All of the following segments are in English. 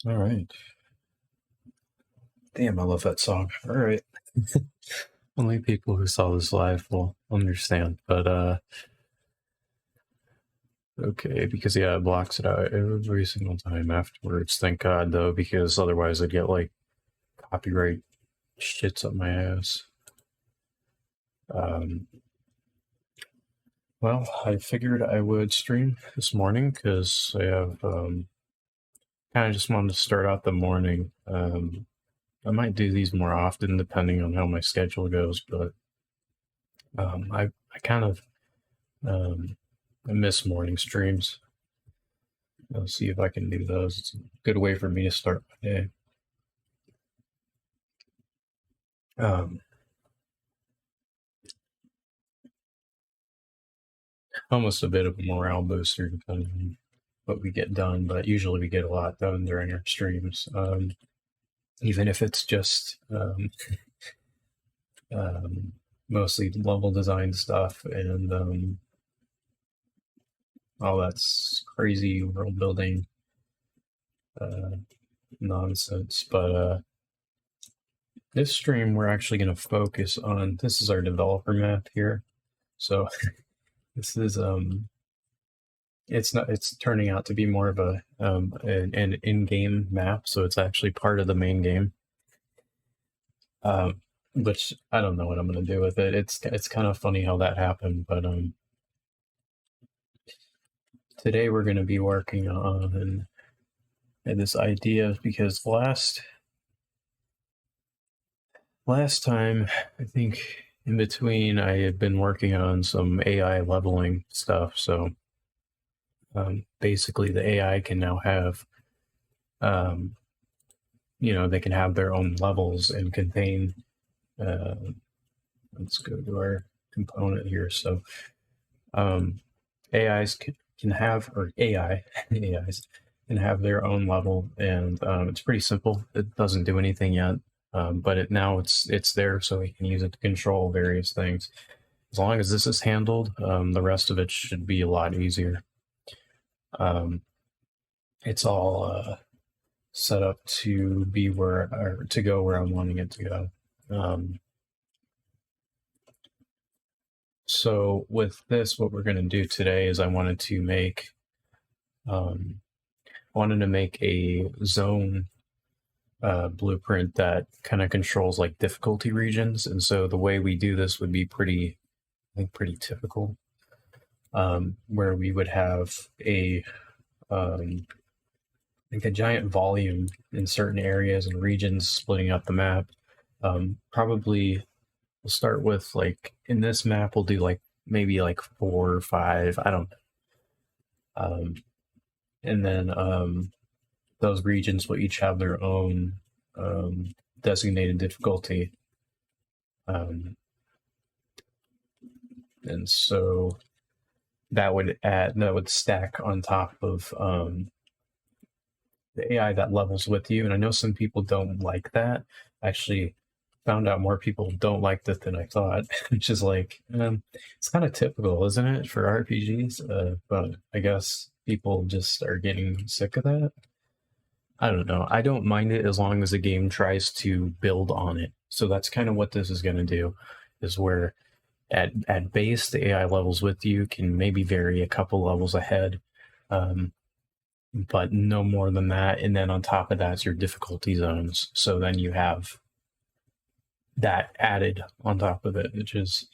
All right. Damn, I love that song. All right. Only people who saw this live will understand, but okay, because yeah, it blocks it out every single time afterwards. Thank God though, because otherwise I'd get like copyright shits up my ass. Well, I figured I would stream this morning because I have kind of just wanted to start out the morning. I might do these more often depending on how my schedule goes, but I kind of I miss morning streams. I'll see if I can do those. It's a good way for me to start my day. Almost a bit of a morale booster depending on what we get done, but usually we get a lot done during our streams. Even if it's just mostly level design stuff and all that's crazy world building nonsense. But this stream we're actually going to focus on, this is our developer map here. So this is it's turning out to be more of a an in-game map, so it's actually part of the main game. Which I don't know what I'm gonna do with it. It's kind of funny how that happened, but today we're gonna be working on this idea because last time, I think in between, I had been working on some AI leveling stuff. So basically, the AI can now have, they can have their own levels and contain. Let's go to our component here. So AIs can have, or AIs can have their own level, and it's pretty simple. It doesn't do anything yet. But it's there, so we can use it to control various things. As long as this is handled, the rest of it should be a lot easier. It's all set up to be to go where I'm wanting it to go. So with this, what we're going to do today is I wanted to make a zone blueprint that kind of controls like difficulty regions, and so the way we do this would be pretty typical, where we would have a like a giant volume in certain areas and regions splitting up the map. Probably we'll start with, like, in this map we'll do like maybe like 4 or 5, I don't know, and then those regions will each have their own designated difficulty. And so that would stack on top of the AI that levels with you. And I know some people don't like that. Actually found out more people don't like that than I thought, which is like, it's kind of typical, isn't it, for RPGs? But I guess people just are getting sick of that. I don't know. I don't mind it as long as the game tries to build on it. So that's kind of what this is going to do, is where at base, the AI levels with you can maybe vary a couple levels ahead, but no more than that. And then on top of that, it's your difficulty zones. So then you have that added on top of it, which is,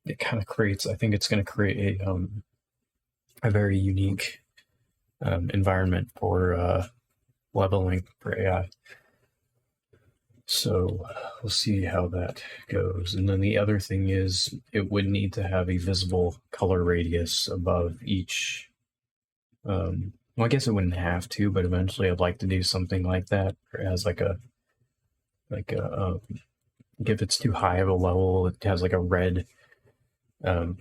it kind of creates, I think it's going to create a very unique environment for leveling for AI. So we'll see how that goes. And then the other thing is, it would need to have a visible color radius above each. Well, I guess it wouldn't have to, but eventually I'd like to do something like that. It has like a if it's too high of a level, it has like a red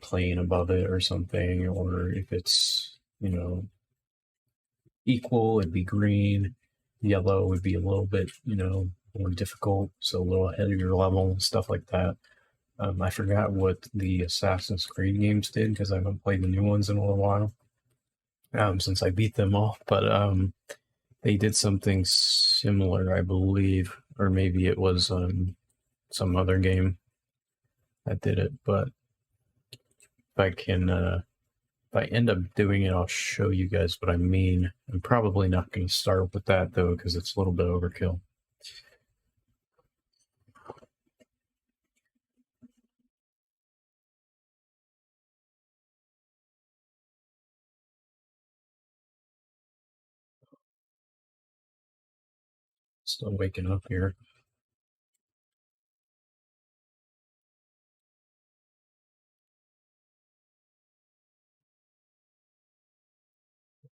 plane above it or something. Or if it's, equal, it'd be green. Yellow would be a little bit, more difficult, so a little heavier level, stuff like that. I forgot what the Assassin's Creed games did because I haven't played the new ones in a little while, since I beat them all. But they did something similar, I believe, or maybe it was some other game that did it. But if I end up doing it, I'll show you guys what I mean. I'm probably not going to start with that though, because it's a little bit overkill. Still waking up here.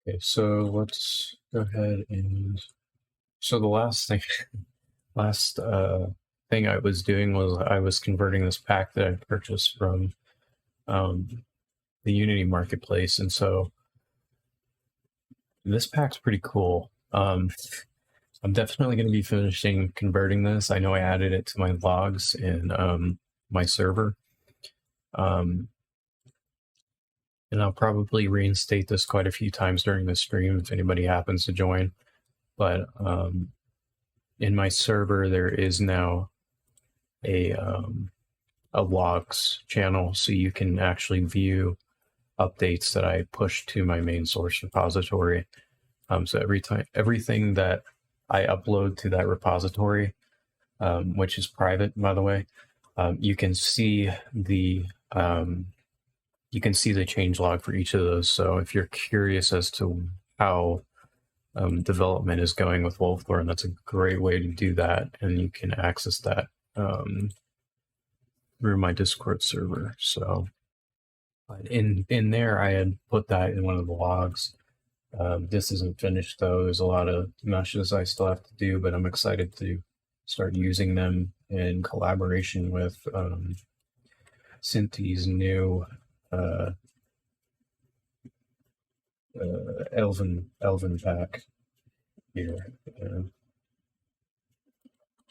Okay, so let's go ahead and so the last thing I was doing was I was converting this pack that I purchased from the Unity marketplace, and so this pack's pretty cool. I'm definitely going to be finishing converting this. I know I added it to my logs in my server. And I'll probably reinstate this quite a few times during the stream if anybody happens to join. But in my server, there is now a logs channel, so you can actually view updates that I push to my main source repository. So everything that I upload to that repository, which is private, by the way, you can see the changelog for each of those. So if you're curious as to how development is going with Wolfthorn, that's a great way to do that, and you can access that through my Discord server. So in there, I had put that in one of the logs. This isn't finished though. There's a lot of meshes I still have to do, but I'm excited to start using them in collaboration with Cinti's new Elven pack here.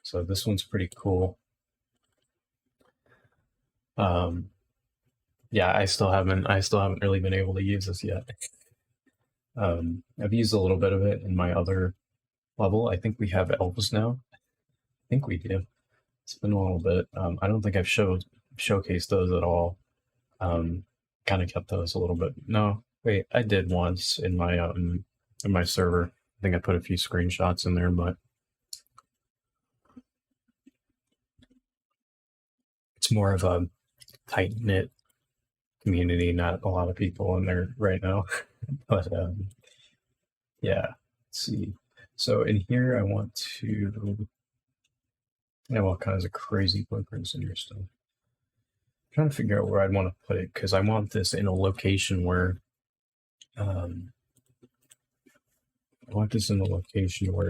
So this one's pretty cool. Yeah, I still haven't really been able to use this yet. I've used a little bit of it in my other level. I think we have elves now. I think we do. It's been a little bit. I don't think I've showcased those at all. Kind of kept those a little bit. No, wait, I did once in my server. I think I put a few screenshots in there, but it's more of a tight-knit community, not a lot of people in there right now. But yeah, let's see. So in here, I want to have all kinds of crazy blueprints in your stuff. I'm trying to figure out where I'd want to put it, because I want this in a location where it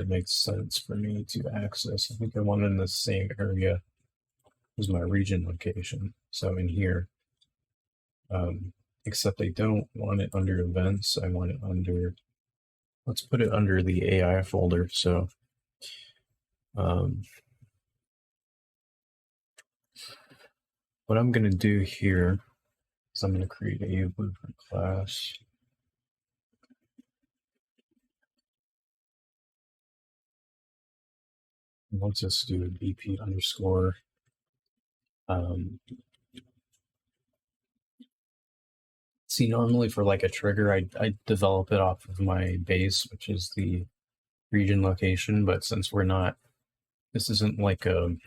makes sense for me to access. I think I want it in the same area as my region location. So in here, except I don't want it under events. I want it under, let's put it under the AI folder. So what I'm going to do here is I'm going to create a blueprint class. Let's just do BP underscore. See, normally for like a trigger, I develop it off of my base, which is the region location. But since this isn't like a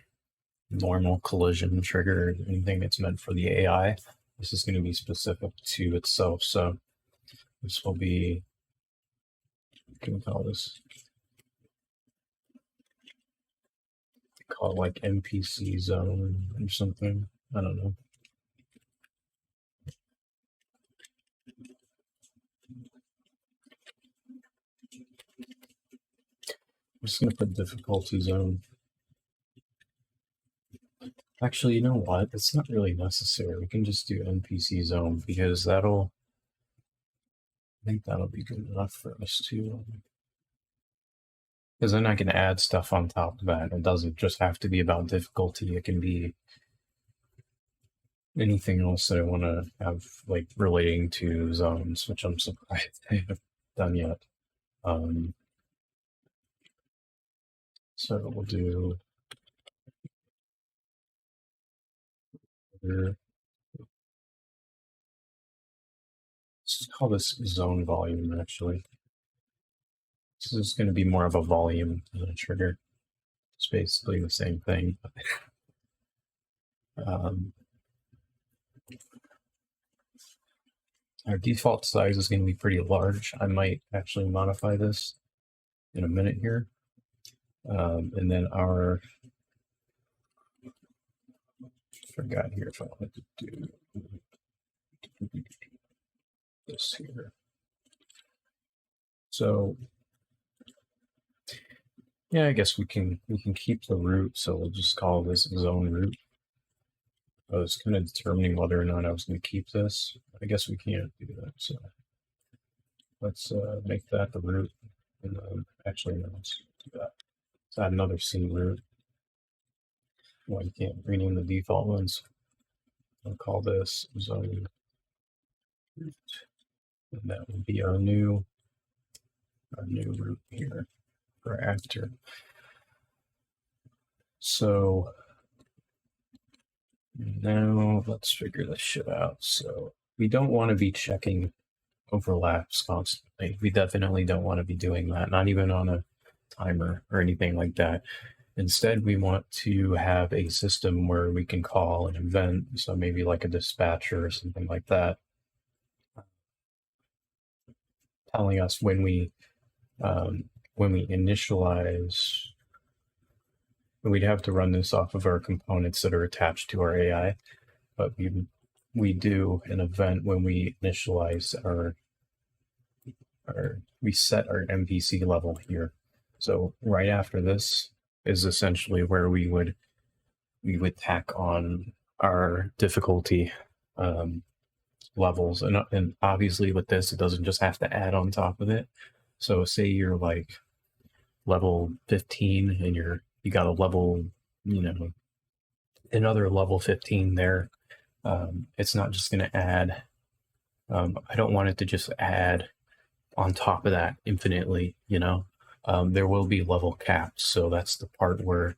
normal collision trigger or anything. It's meant for the AI. This is going to be specific to itself. So this will be, what can we call this? Call it like NPC zone or something. I don't know. I'm just going to put difficulty zone. Actually, you know what? It's not really necessary. We can just do NPC zone, because I think that'll be good enough for us to, because then I can add stuff on top of that. It doesn't just have to be about difficulty. It can be anything else that I want to have, like, relating to zones, which I'm surprised I haven't done yet. So we'll do let's just call this zone volume actually. This is going to be more of a volume than a trigger. It's basically the same thing. Our default size is going to be pretty large. I might actually modify this in a minute here. And then our, forgot here if I wanted to do this here. So yeah, I guess we can keep the root. So we'll just call this zone root. I was kind of determining whether or not I was going to keep this. I guess we can't do that. So let's make that the root. And actually, no, let's do that. Let's add another scene root. Well, you can't rename the default ones. I'll call this zone root. And that will be our new root here for after. So now let's figure this shit out. So we don't want to be checking overlaps constantly. We definitely don't want to be doing that, not even on a timer or anything like that. Instead, we want to have a system where we can call an event, so maybe like a dispatcher or something like that, telling us when we initialize. We'd have to run this off of our components that are attached to our AI, but we do an event when we initialize we set our MPC level here. So right after this is essentially where we would tack on our difficulty levels, and obviously with this, it doesn't just have to add on top of it. So say you're like level 15 and you got a level, another level 15 there. It's not just going to add. I don't want it to just add on top of that infinitely, there will be level caps. So that's the part where,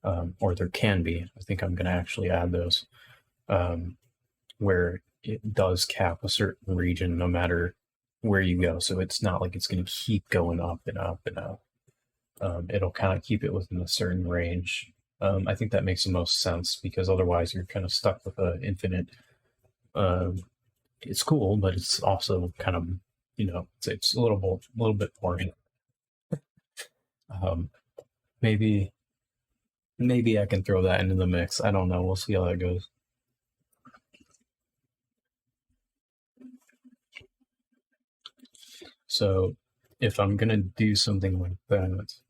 or there can be, I think I'm going to actually add those, where it does cap a certain region no matter where you go. So it's not like it's going to keep going up and up and up. It'll kind of keep it within a certain range. I think that makes the most sense because otherwise you're kind of stuck with an infinite. It's cool, but it's also kind of, it's a little bit boring. Maybe I can throw that into the mix. I don't know. We'll see how that goes. So if I'm going to do something like that, let's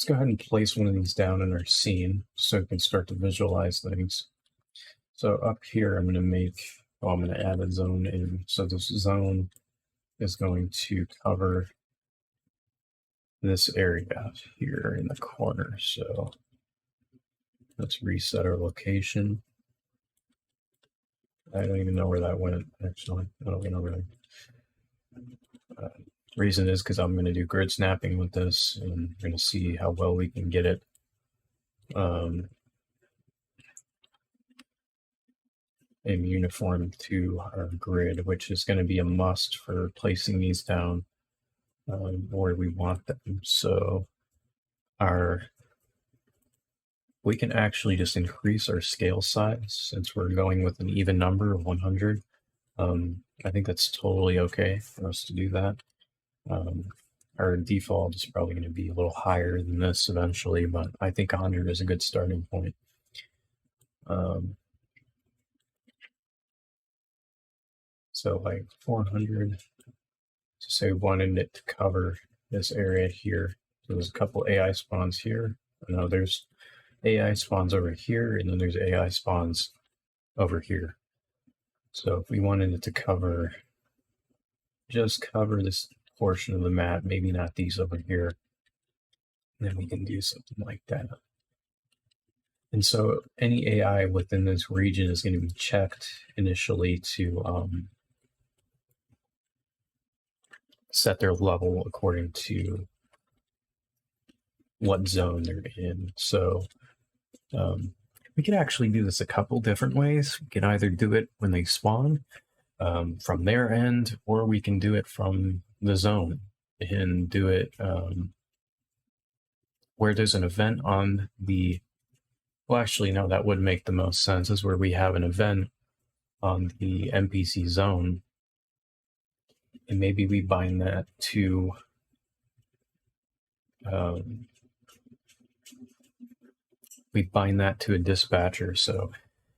go ahead and place one of these down in our scene so we can start to visualize things. So up here, I'm going to add a zone in. So this zone is going to cover this area here in the corner. So let's reset our location. I don't even know where that went, actually. I don't know really. Reason is because I'm going to do grid snapping with this, and we're going to see how well we can get it. Uniform to our grid, which is going to be a must for placing these down where we want them. So we can actually just increase our scale size since we're going with an even number of 100. I think that's totally okay for us to do that. Our default is probably going to be a little higher than this eventually, but I think 100 is a good starting point. So like 400, so say we wanted it to cover this area here. So there's a couple AI spawns here. No, there's AI spawns over here, and then there's AI spawns over here. So if we wanted it to just cover this portion of the map, maybe not these over here, then we can do something like that. And so any AI within this region is going to be checked initially to set their level according to what zone they're in. So we could actually do this a couple different ways. We can either do it when they spawn from their end, or we can do it from the zone and do it where there's an event on the. Well, actually, no, that would make the most sense, is where we have an event on the NPC zone, and maybe we bind that to a dispatcher. So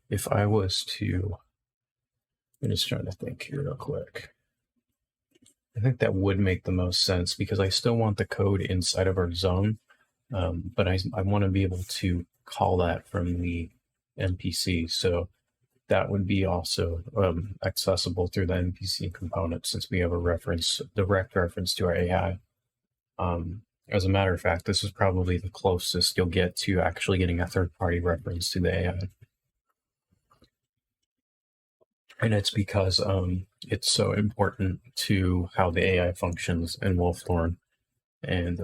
if I was to, I'm just trying to think here real quick. I think that would make the most sense, because I still want the code inside of our zone, but I want to be able to call that from the NPC. So that would be also accessible through the NPC component, since we have a direct reference to our AI. As a matter of fact, this is probably the closest you'll get to actually getting a third-party reference to the AI. And it's because it's so important to how the AI functions in Wolfthorn, and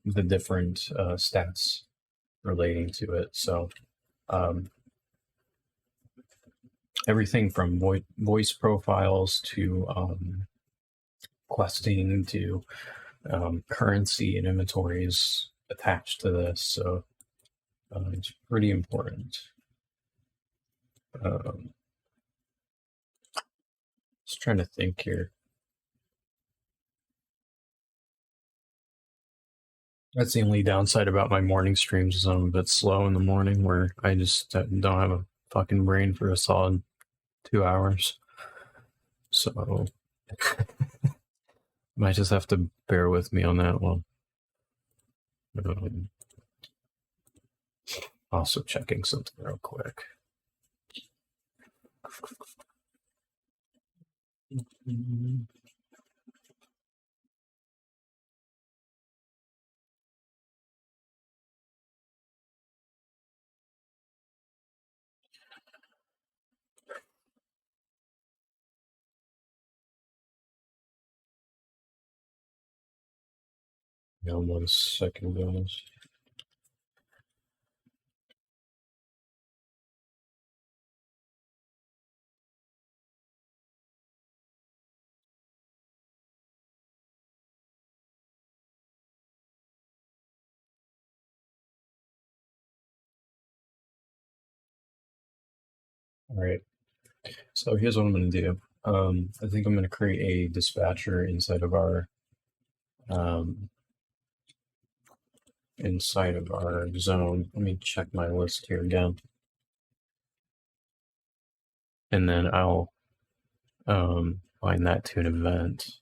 the different stats relating to it. So everything from voice profiles to questing to currency and inventory is attached to this. So it's pretty important. Just trying to think here. That's the only downside about my morning streams, is I'm a bit slow in the morning, where I just don't have a fucking brain for a solid 2 hours. So might just have to bear with me on that one. Also checking something real quick. Yeah, 1 second, guys. All right. So here's what I'm going to do. I think I'm going to create a dispatcher inside of our zone. Let me check my list here again, and then I'll bind that to an event.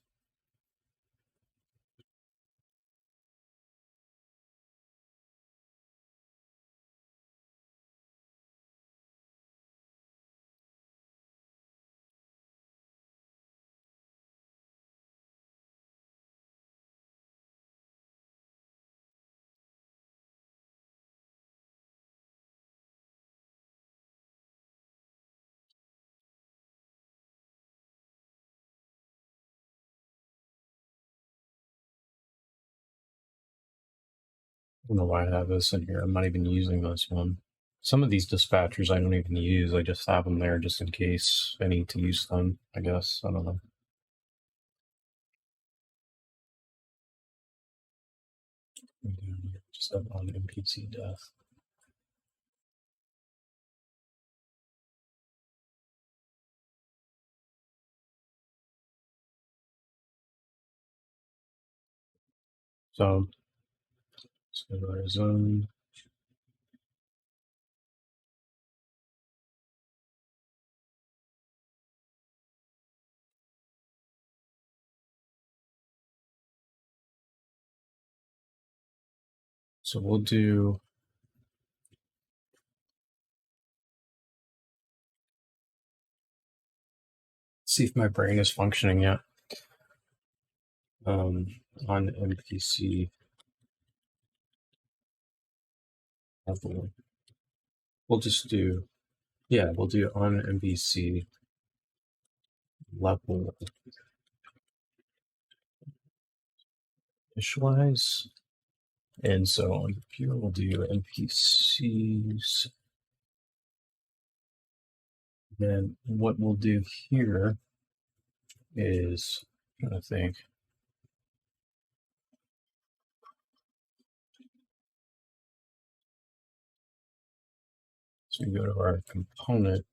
I don't know why I have this in here. I'm not even using this one. Some of these dispatchers I don't even use. I just have them there just in case I need to use them, I guess. I don't know. Just have on NPC death. So our zone. So we'll do. See if my brain is functioning yet. On NPC level. We'll just do, we'll do on NPC level initialize. And so on here, we'll do NPCs. Then what we'll do here is, I'm trying to think. So we go to our component.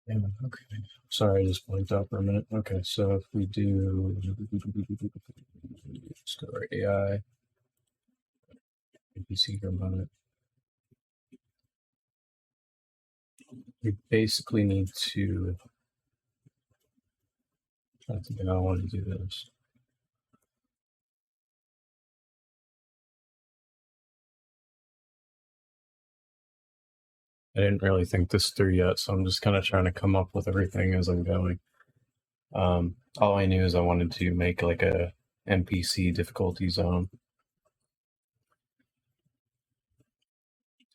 Yeah, okay. Sorry, I just blanked out for a minute. Okay, so if we do, let's go to our AI, NPC component. We basically need to, I don't think I want to do this. I didn't really think this through yet, so I'm just kind of trying to come up with everything as I'm going. All I knew is I wanted to make like a NPC difficulty zone.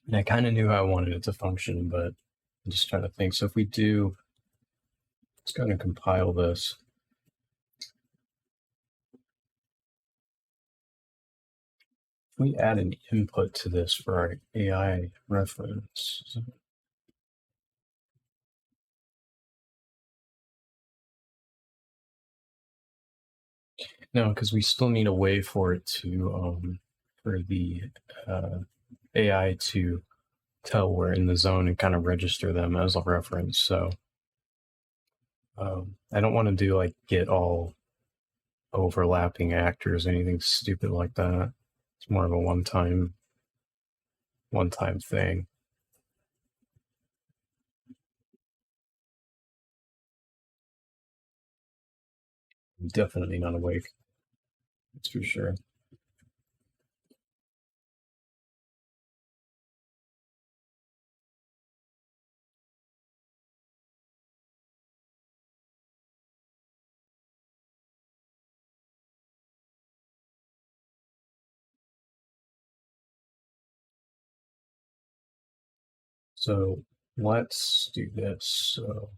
And I kind of knew how I wanted it to function, but I'm just trying to think. So if we do, let's go and compile this. If we add an input to this for our AI reference, no, because we still need a way for it to, for the AI to tell we're in the zone and kind of register them as a reference. So I don't want to do like get all overlapping actors, anything stupid like that. It's more of a one-time thing. I'm definitely not awake. That's for sure. So let's do this. So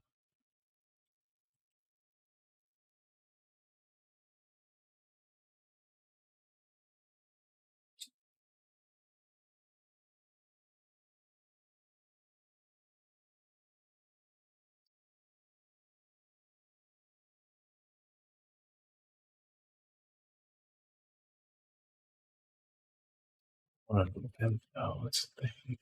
oh, that's the thing.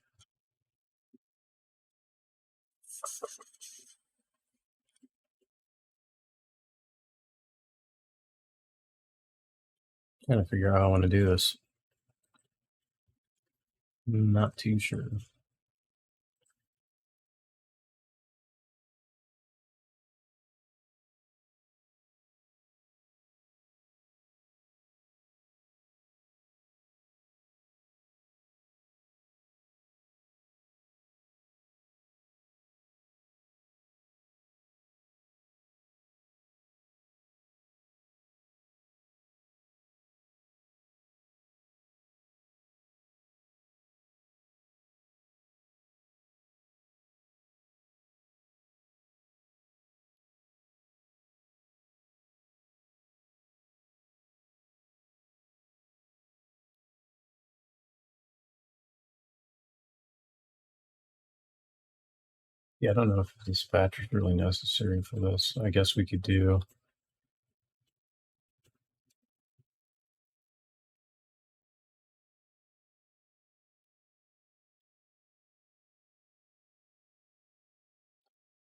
Trying to figure out how I want to do this. Not too sure. Yeah, I don't know if dispatch is really necessary for this. I guess we could do.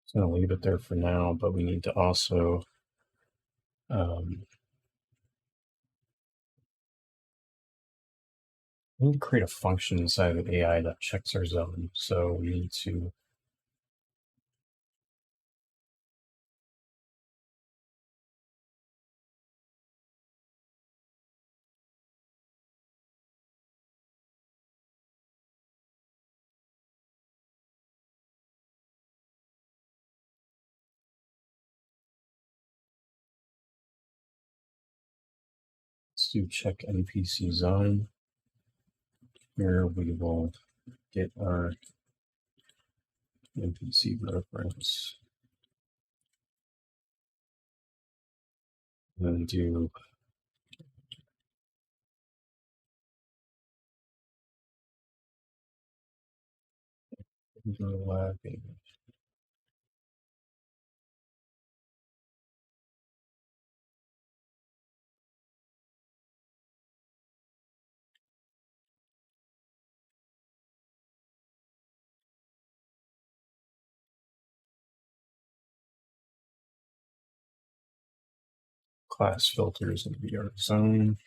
Just gonna leave it there for now, but we need to also we need to create a function inside of AI that checks our zone. So we need to do check NPC zone. Here we will get our NPC reference and do overlapping. Class filter is going to be our zone.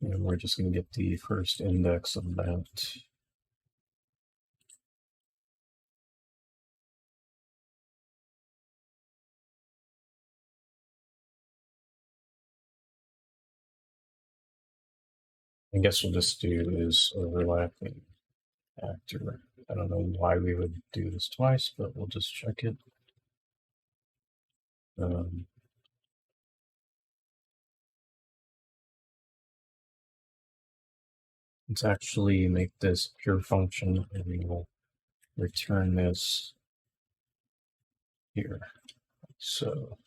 And we're just going to get the first index of that. I guess we'll just do is overlapping actor. I don't know why we would do this twice, but we'll just check it. Let's actually make this pure function, and we will return this here. So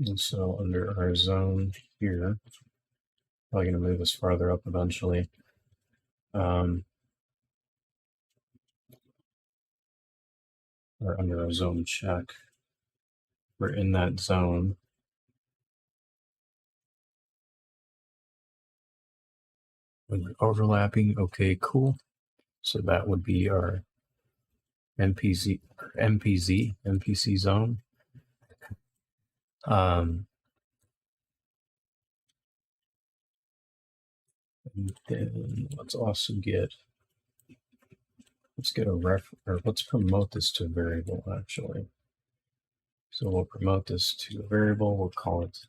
and so under our zone here, probably going to move us farther up eventually. Or under our zone check, we're in that zone. When we're overlapping, okay, cool. So that would be our NPC zone. And then let's also let's promote this to a variable actually. So we'll promote this to a variable. We'll call it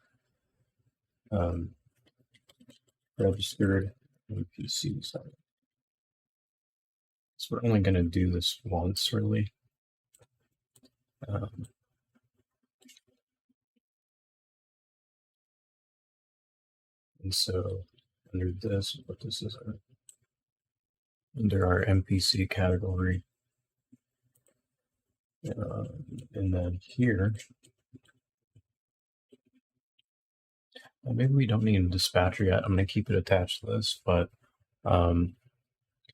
registered NPC zone. So we're only going to do this once, really. And so under this, what this is under our NPC category. And then here, maybe we don't need a dispatcher yet. I'm going to keep it attached to this, but so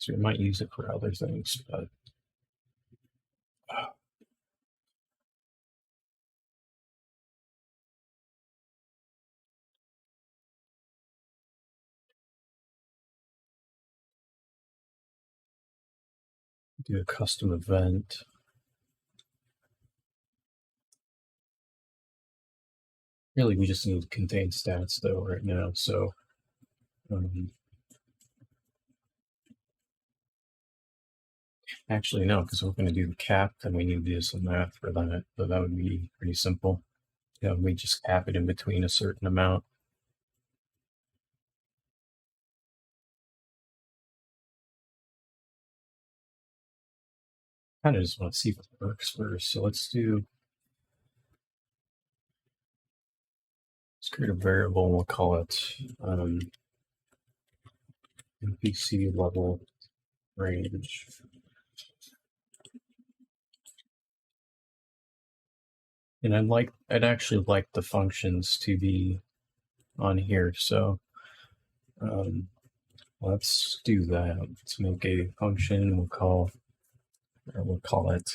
we might use it for other things. But do a custom event. Really, we just need to contain stats though right now. So actually no, because we're going to do the cap, then we need to do some math for that. So that would be pretty simple. Yeah, we just cap it in between a certain amount. Kind of just want to see if it works first. So let's create a variable and we'll call it NPC level range. And I'd actually like the functions to be on here. So let's do that. Let's make a function. We'll call it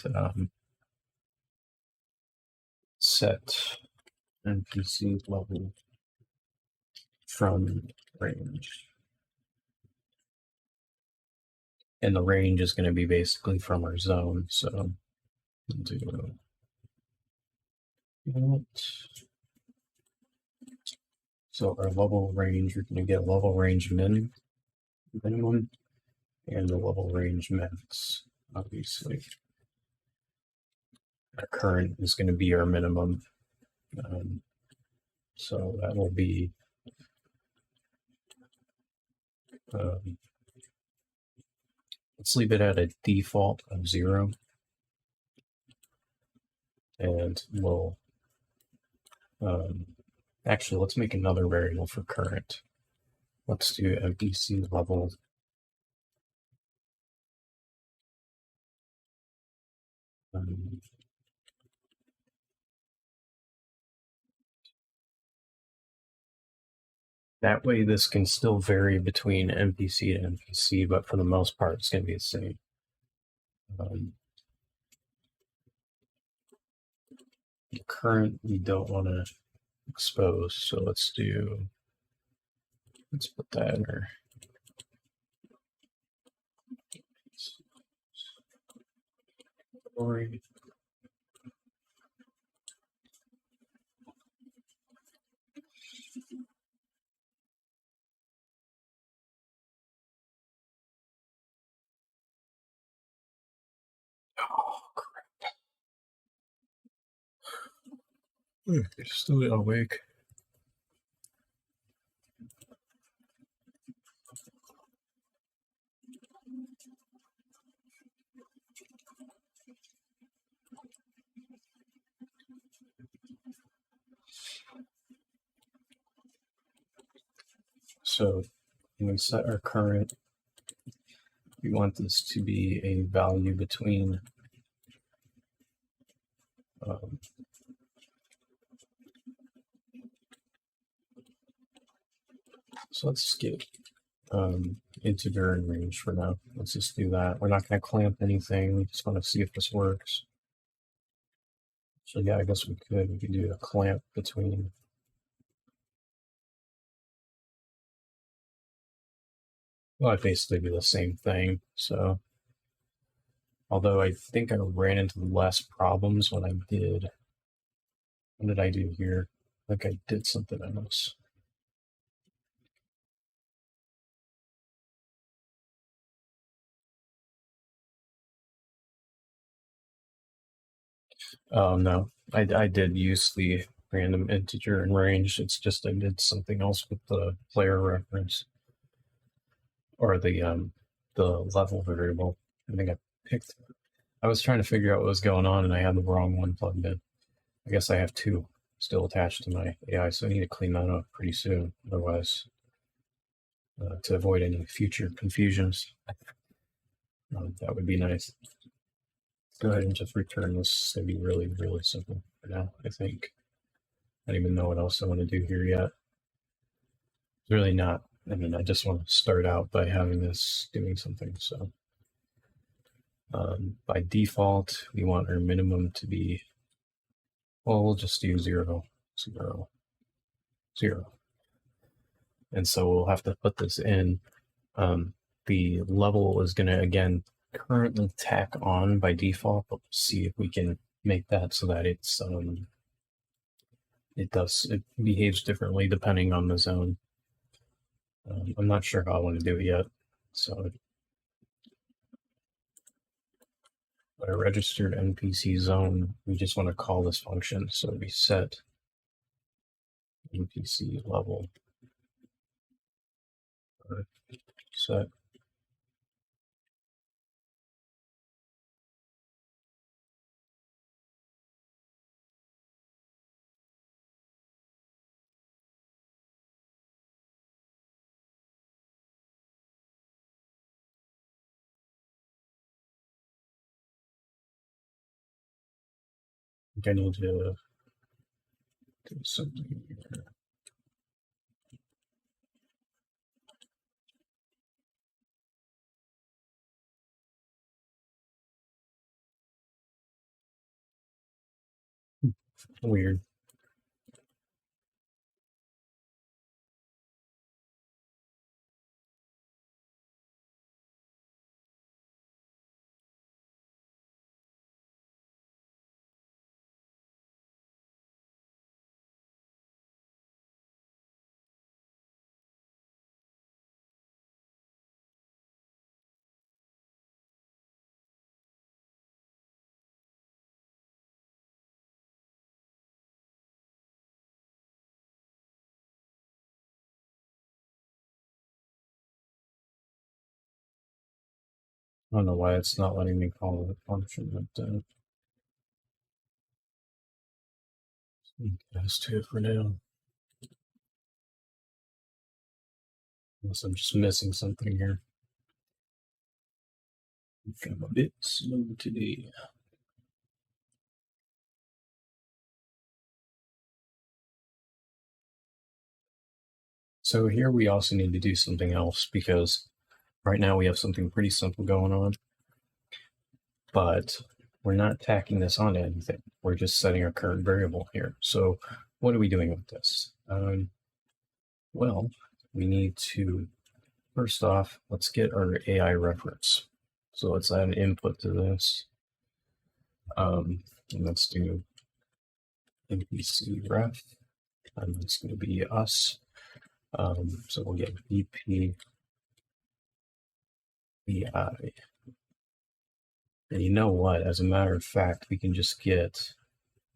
set NPC level from range. And the range is going to be basically from our zone. So we'll do So our level range, you're going to get level range minimum, and the level range max, obviously. Our current is going to be our minimum. So that will be let's leave it at a default of 0. And we'll actually, let's make another variable for current. Let's do MPC level. That way this can still vary between MPC to MPC, but for the most part, it's going to be the same. The current we don't want to expose, so let's put that in our story. Oh, crap. You're still awake. So when we set our current, we want this to be a value between so let's skip integer and range for now. Let's just do that. We're not going to clamp anything. We just want to see if this works. So yeah, I guess we could do a clamp between. Well, it'd basically be the same thing. So, although I think I ran into less problems when I did. What did I do here? I think I did something else. Oh no, I did use the random integer and range. It's just I did something else with the player reference or the level variable. I think I was trying to figure out what was going on and I had the wrong one plugged in. I guess I have 2 still attached to my AI, so I need to clean that up pretty soon. Otherwise, to avoid any future confusions, that would be nice. Go ahead and just return this. It's going to be really, really simple for now, I think. I don't even know what else I want to do here yet. It's really not. I mean, I just want to start out by having this doing something. So by default, we want our minimum to be, well, we'll just do 0, 0, 0. And so we'll have to put this in. The level is going to, again, currently tack on by default, but we'll see if we can make that so that it's it behaves differently depending on the zone. I'm not sure how I want to do it yet. So but a registered NPC zone, we just want to call this function. So we set NPC level set I need to do something here. Weird. I don't know why it's not letting me call the function, but that's to it for now. Unless I'm just missing something here. I'm a bit slow today. So here we also need to do something else because right now we have something pretty simple going on, but we're not tacking this onto anything. We're just setting our current variable here. So what are we doing with this? Well, we need to, first off, let's get our AI reference. So let's add an input to this. And let's do NPC ref, and it's going to be us. So we'll get VP AI. And you know what? As a matter of fact, we can just get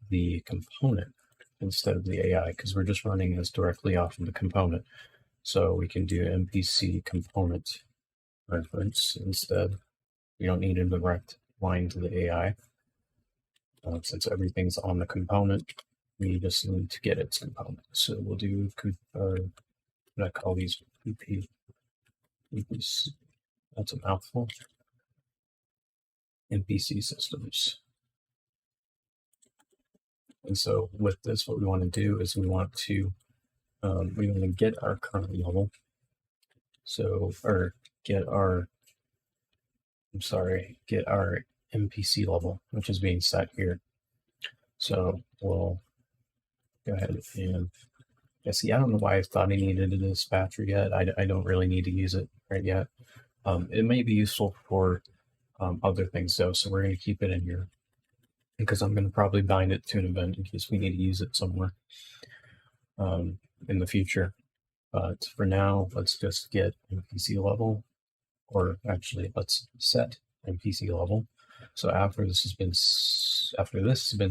the component instead of the AI because we're just running this directly off of the component. So we can do MPC component reference instead. We don't need a direct line to the AI. Since everything's on the component, we just need to get its component. So we'll do, what I call these VP. That's a mouthful. NPC systems. And so with this, what we want to do is we want to get our current level. So, or get our NPC level, which is being set here. So we'll go ahead and see. I don't know why I thought I needed a dispatcher yet. I don't really need to use it right yet. It may be useful for other things though, so we're going to keep it in here because I'm going to probably bind it to an event in case we need to use it somewhere in the future. But for now, let's just get NPC level, or actually let's set NPC level. So after this has been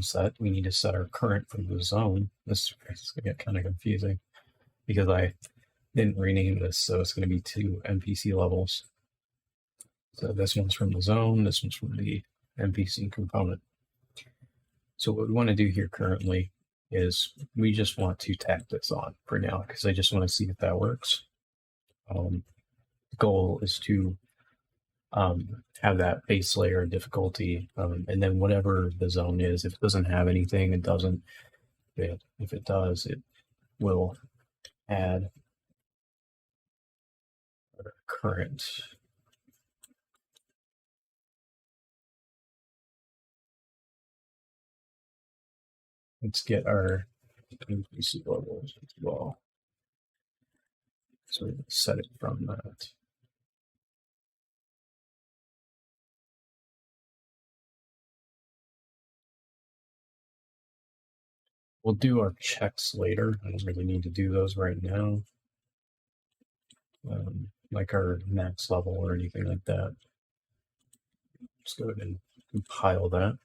set, we need to set our current from the zone. This is going to get kind of confusing because I didn't rename this, so it's going to be 2 NPC levels. So this one's from the zone, this one's from the NPC component. So what we want to do here currently is we just want to tack this on for now because I just want to see if that works. The goal is to have that base layer difficulty, and then whatever the zone is, if it doesn't have anything, it doesn't. If it does, it will add our current. Let's get our NPC levels as well. So we can set it from that. We'll do our checks later. I don't really need to do those right now. Like our max level or anything like that. Let's go ahead and compile that.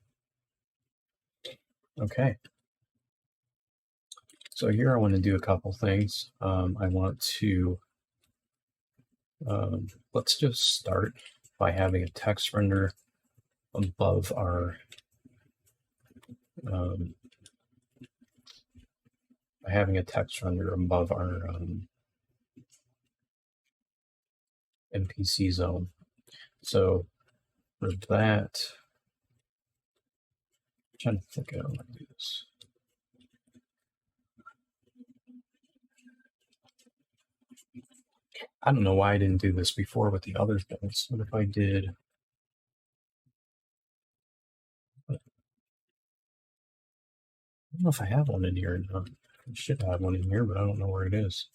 Okay. So here I want to do a couple things. I want to, let's just start by having a text render above our, NPC zone. So for that, I'm trying to think how I want to do this. I don't know why I didn't do this before with the other things. What if I did? I don't know if I have one in here or not. I should have one in here, but I don't know where it is.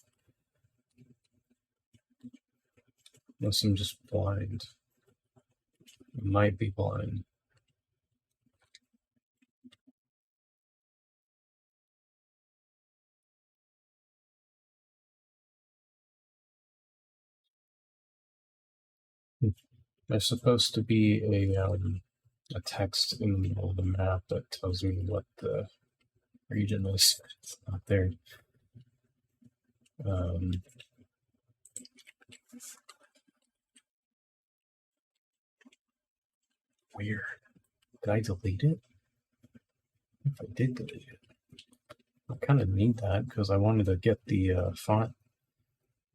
Unless I'm just blind. I might be blind. There's supposed to be a text in the middle of the map that tells me what the region is. It's not there. Weird. Did I delete it? If I did delete it, I kind of need that because I wanted to get the font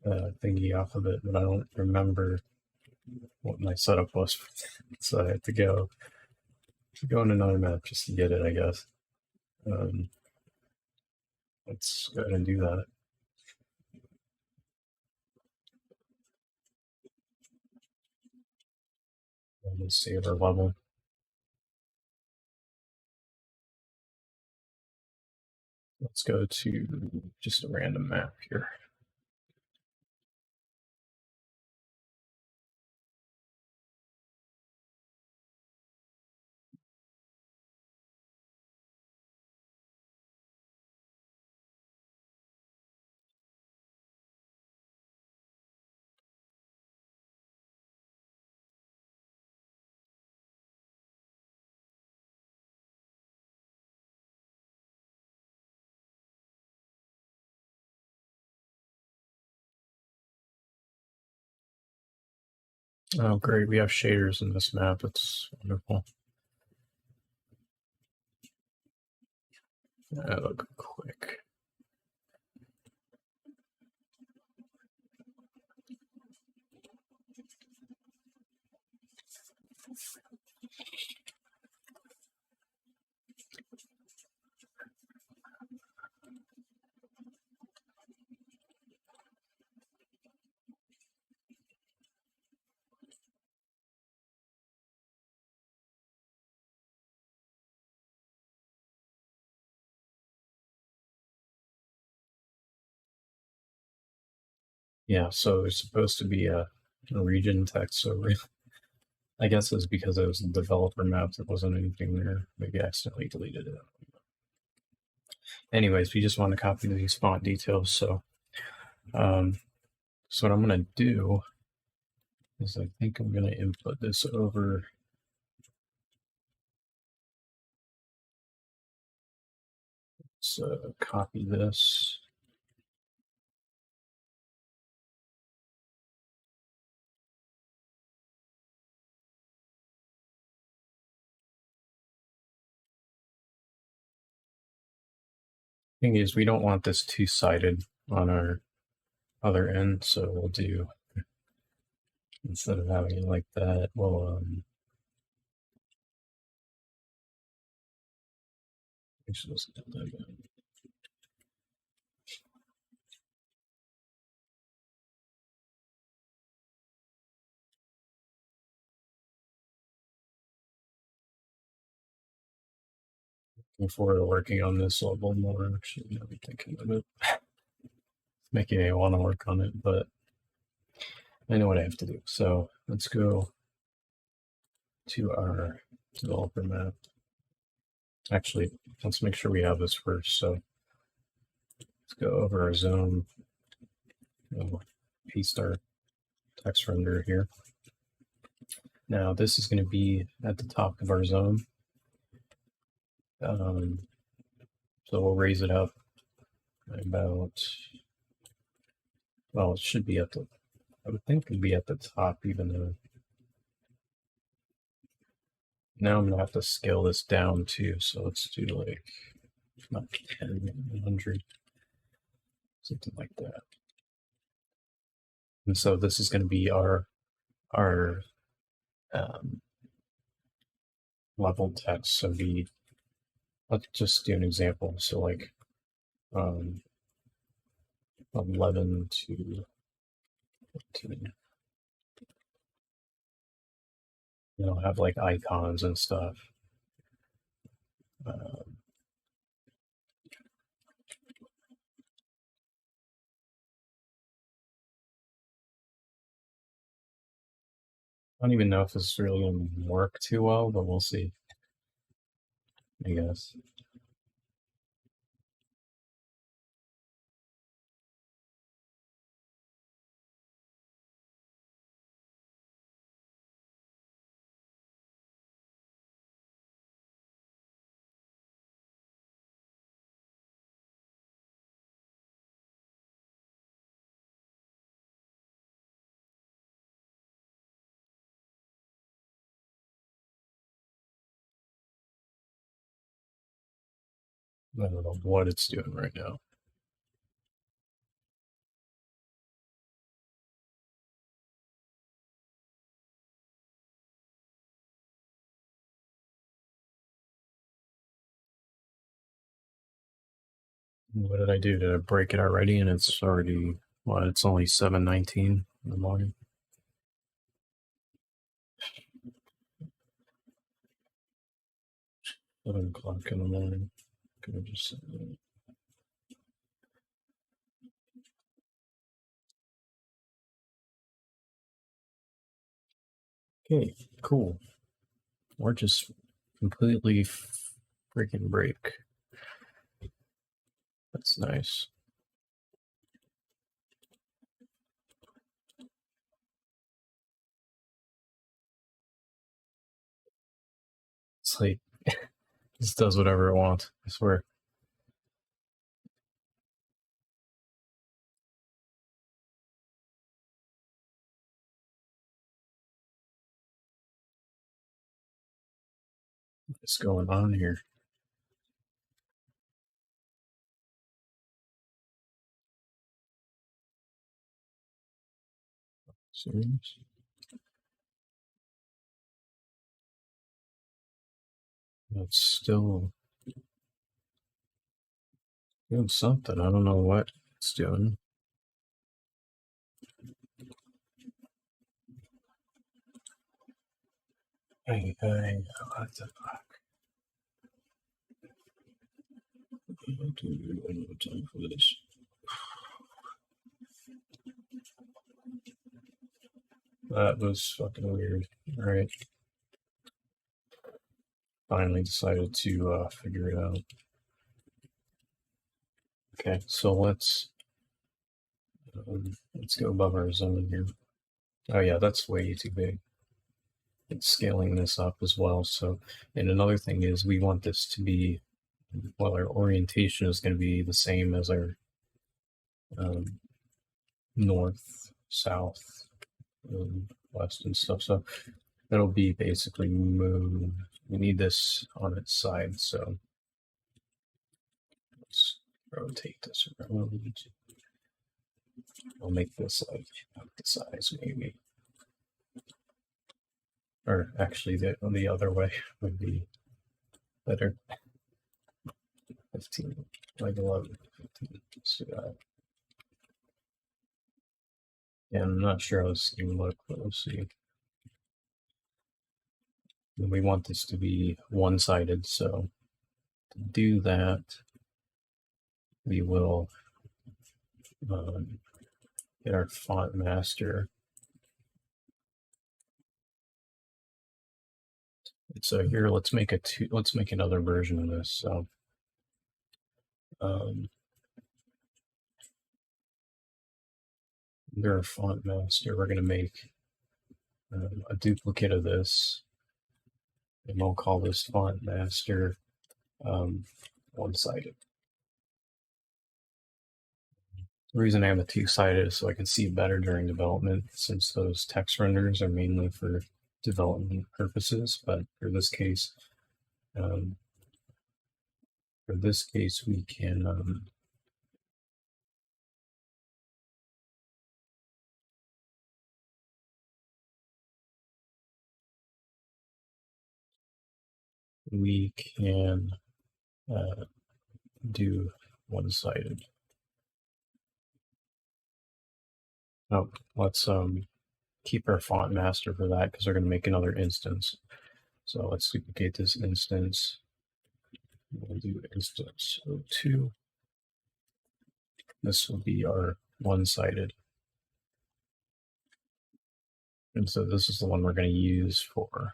thingy off of it, but I don't remember what my setup was. So I had to go in another map just to get it, I guess. Let's go ahead and do that. Let's save our level. Let's go to just a random map here. Oh, great. We have shaders in this map. It's wonderful. That'll go quick. Yeah, so it's supposed to be a region text over. I guess it's because it was a developer map. There wasn't anything there. Maybe I accidentally deleted it. Anyways, we just want to copy these font details. So what I'm going to do is I think I'm going to input this over. Let's copy this. Thing is, we don't want this two-sided on our other end, so we'll do, instead of having it like that, we'll looking forward to working on this a little more. Actually, now I'm thinking of it. It's making me want to work on it, but I know what I have to do. So let's go to our developer map. Actually, let's make sure we have this first. So let's go over our zone. We'll paste our text render here. Now this is going to be at the top of our zone. So we'll raise it up about, well, it should be at the, I would think it'd be at the top, even though now I'm gonna have to scale this down too. So let's do like, not 10, 100, something like that. And so this is going to be our level text. So let's just do an example. So like 11 to 15. Have like icons and stuff. I don't even know if this is really going to work too well, but we'll see, I guess. I don't know what it's doing right now. What did I do? Did I break it already? And it's already, well, it's only 7:19 in the morning. 7 o'clock in the morning. Can I just say that? Okay, cool. Or just completely freaking break. That's nice. It's like, this does whatever it wants, I swear. What's going on here? Serious? It's still doing something. I don't know what it's doing. Hey, what the fuck? Dude, I don't have time for this. That was fucking weird. Alright. Finally decided to figure it out. Okay, so let's go above our zone here. Oh yeah, that's way too big. It's scaling this up as well. So, and another thing is we want this to be, well, our orientation is going to be the same as our north, south, west and stuff. So it'll be basically moon. We need this on its side, so let's rotate this around. I'll make this like the size maybe. Or actually the other way would be better. 15, like 11, 15. Let's do that. Yeah, I'm not sure how this can look, but we'll see. And we want this to be one-sided, so to do that, we will get our font master. So here, let's make another version of this. So under our font master, we're going to make a duplicate of this, and we'll call this font master one-sided. The reason I have a two-sided is so I can see better during development, since those text renders are mainly for development purposes. But for this case, we can do one-sided. Oh, let's keep our font master for that because we're going to make another instance. So let's duplicate this instance. We'll do instance 02. This will be our one-sided. And so this is the one we're going to use for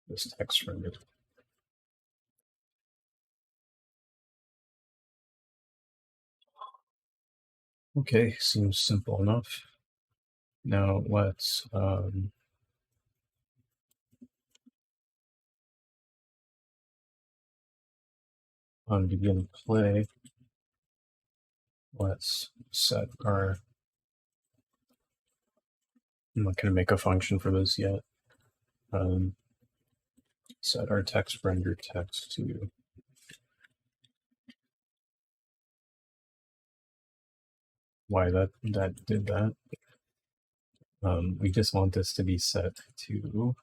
this text render. Okay, seems simple enough. Now let's on begin play, let's set our, I'm not going to make a function for this yet. Set our text render text to why that did that. We just want this to be set to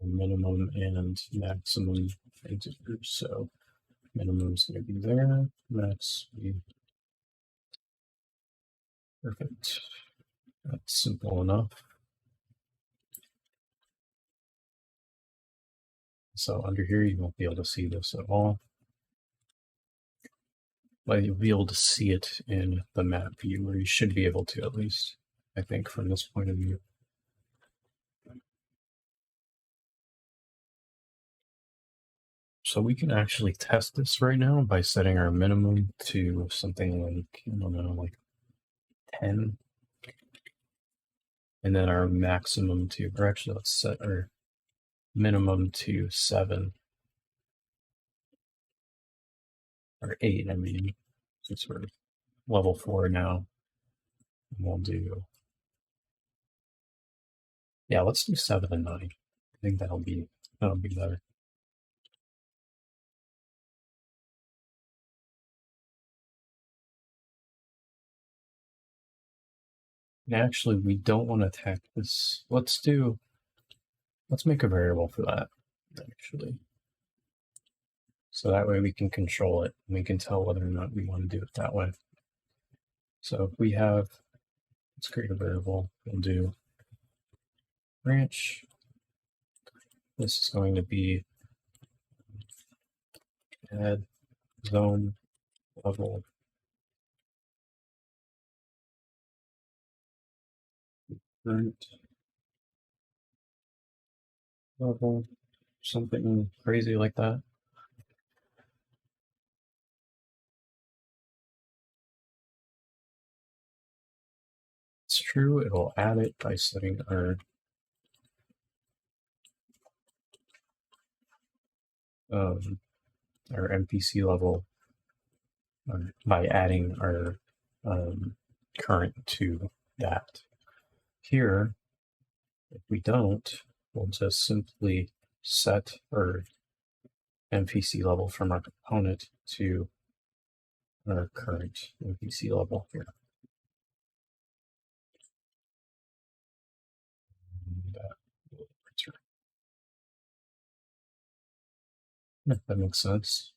minimum and maximum integers. So minimum is going to be there, max be perfect. That's simple enough. So under here, you won't be able to see this at all. But you'll be able to see it in the map view, or you should be able to at least, I think, from this point of view. So we can actually test this right now by setting our minimum to something like, I don't know, like 10. And then our maximum to, or actually let's set our minimum to 7. Or 8, I mean, since we're level 4 now. We'll do, yeah, let's do 7 and 9. I think that'll be better. And actually, we don't want to attack this. Let's make a variable for that, actually. So that way we can control it. And we can tell whether or not we want to do it that way. So if we have, let's create a variable. We'll do branch. This is going to be add zone level current level, something crazy like that. It's true, it'll add it by setting our NPC level by adding our current to that. Here, if we don't, we'll just simply set our NPC level from our component to our current NPC level here. That will return. Yeah, that makes sense.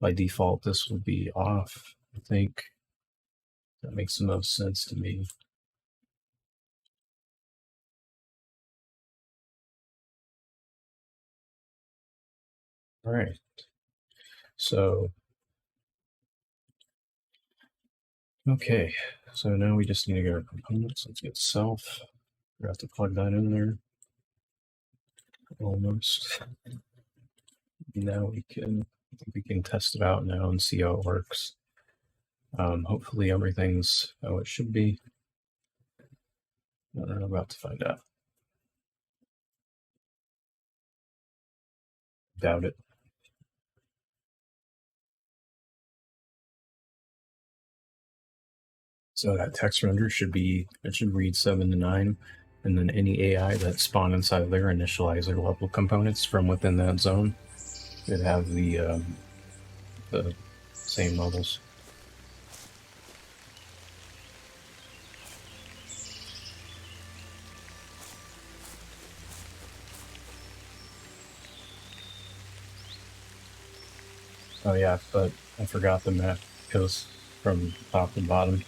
By default, this will be off. I think that makes the most sense to me. All right. So, okay. So now we just need to get our components. Let's get self. We have to plug that in there. Almost. Now we can test it out now and see how it works. Hopefully everything's how it should be. We're about to find out. Doubt it. So that text render should read 7 to 9, and then any AI that spawn inside of there initialize their level components from within that zone. Should have the same levels. Oh yeah, but I forgot the map goes from top to bottom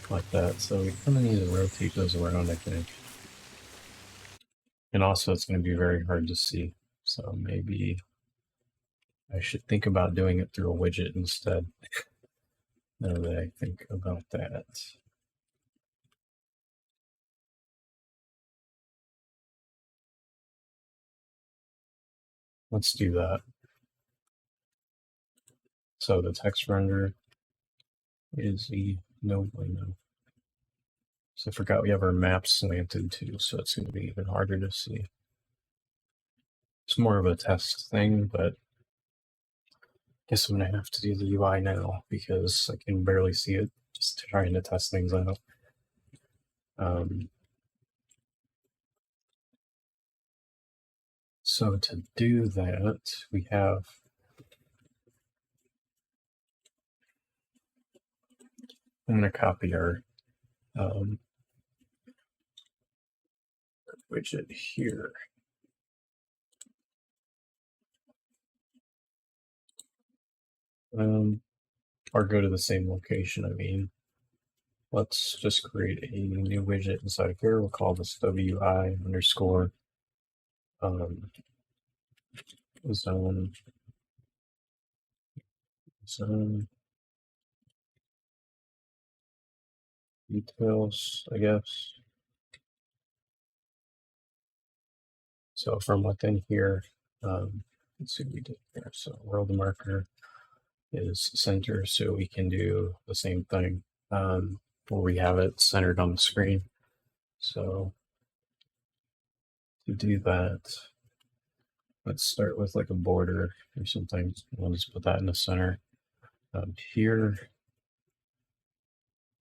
like that, so we kind of need to rotate those around, I think. And also it's going to be very hard to see, so maybe I should think about doing it through a widget instead. Now that I think about that. Let's do that. So the text render is no. So I forgot we have our map slanted too, so it's going to be even harder to see. It's more of a test thing, but I guess I'm gonna have to do the UI now because I can barely see it. Just trying to test things out. So to do that, we have I'm going to copy our widget here. Or go to the same location, I mean. Let's just create a new widget inside of here. We'll call this WI underscore zone details, I guess. So from within here, let's see what we did here. So world marker is center, so we can do the same thing where we have it centered on the screen. So to do that, let's start with like a border or something. We'll just put that in the center. Here,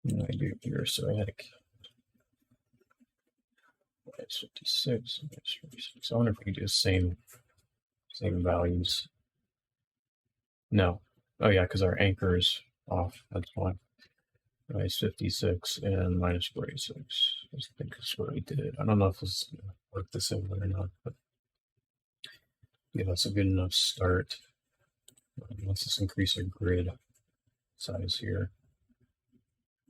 what do I do here? So I had minus 56, minus 46. I wonder if we could do the same values. No. Oh yeah, because our anchor is off. That's why. Minus 56 and minus 46. I think that's what we did. I don't know if this worked the same way or not, but yeah, that's a good enough start. Let's just increase our grid size here.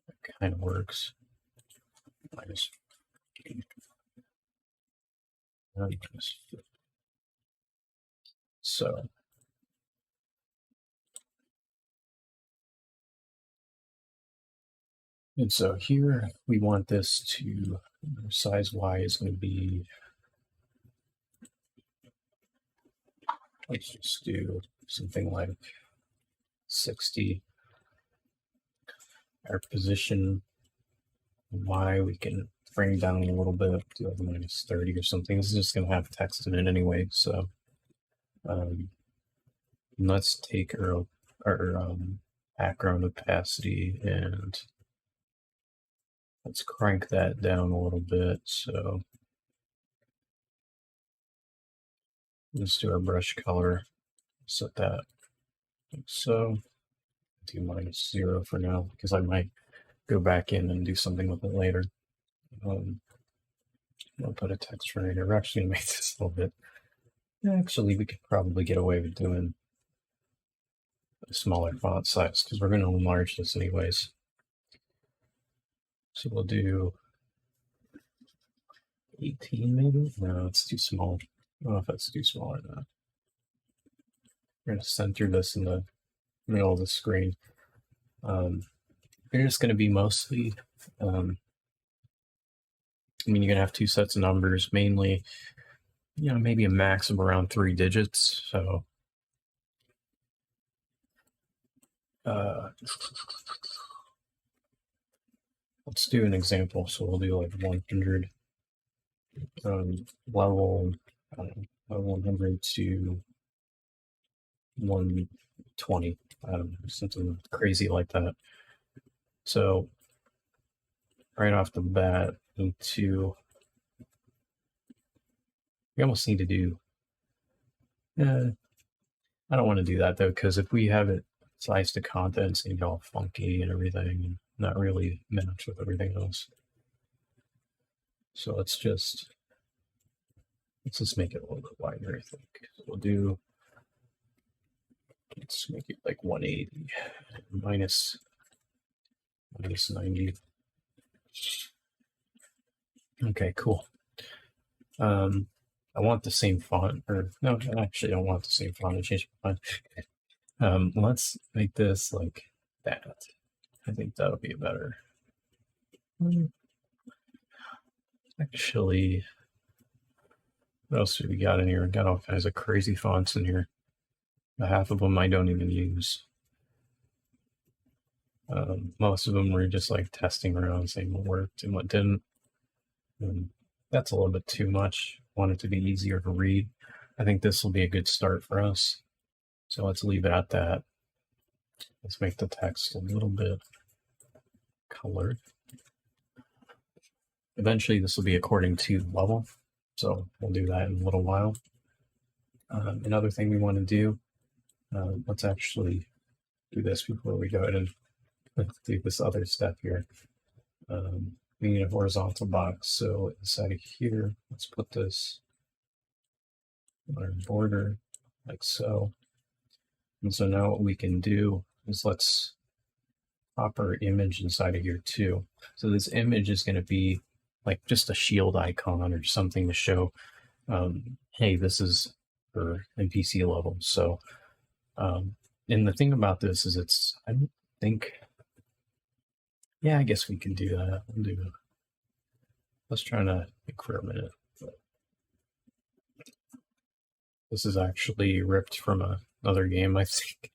That kind of works. Minus 50. So and so here we want this to size Y is going to be, let's just do something like 60. Our position Y we can bring down a little bit, do like minus 30 or something. This is just going to have text in it anyway. So let's take our background opacity and let's crank that down a little bit. So let's do our brush color, set that like so. Do minus 0 for now because I might go back in and do something with it later. I'll put a text right here. We're actually gonna make this a little bit. Actually, we could probably get away with doing a smaller font size because we're going to enlarge this anyways. So we'll do 18 maybe? No, it's too small. I don't know if that's too small or not. We're going to center this in the middle of the screen. They're just going to be mostly, I mean, you're going to have two sets of numbers, mainly, you know, maybe a max of around 3 digits. So let's do an example. So we'll do like 100 level 100 to 120. I don't know, something crazy like that. So right off the bat, we almost need to do. I don't want to do that though, because if we have it sized to content, it's gonna get all funky and everything, and not really match with everything else. So let's just make it a little bit wider, I think. So we'll do, let's make it like 180 minus 90. Okay, cool. I want the same font, or no, actually I don't want the same font. I changed my mind. Let's make this like that. I think that'll be better. Actually, what else do we got in here? We got all kinds of crazy fonts in here. Half of them I don't even use. Most of them were just like testing around, saying what worked and what didn't. And that's a little bit too much. I want it to be easier to read. I think this will be a good start for us. So let's leave it at that. Let's make the text a little bit colored. Eventually this will be according to level, so we'll do that in a little while. Another thing we want to do, let's actually do this before we go ahead and do this other step here. We need a horizontal box, so inside of here, let's put this on our border like so. And so now what we can do is let's pop our image inside of here too. So this image is going to be like just a shield icon or something to show, hey, this is for NPC level. So, and the thing about this is I don't think, yeah, I guess we can do that. We'll do it. Let's try to think for a minute. This is actually ripped from another game, I think.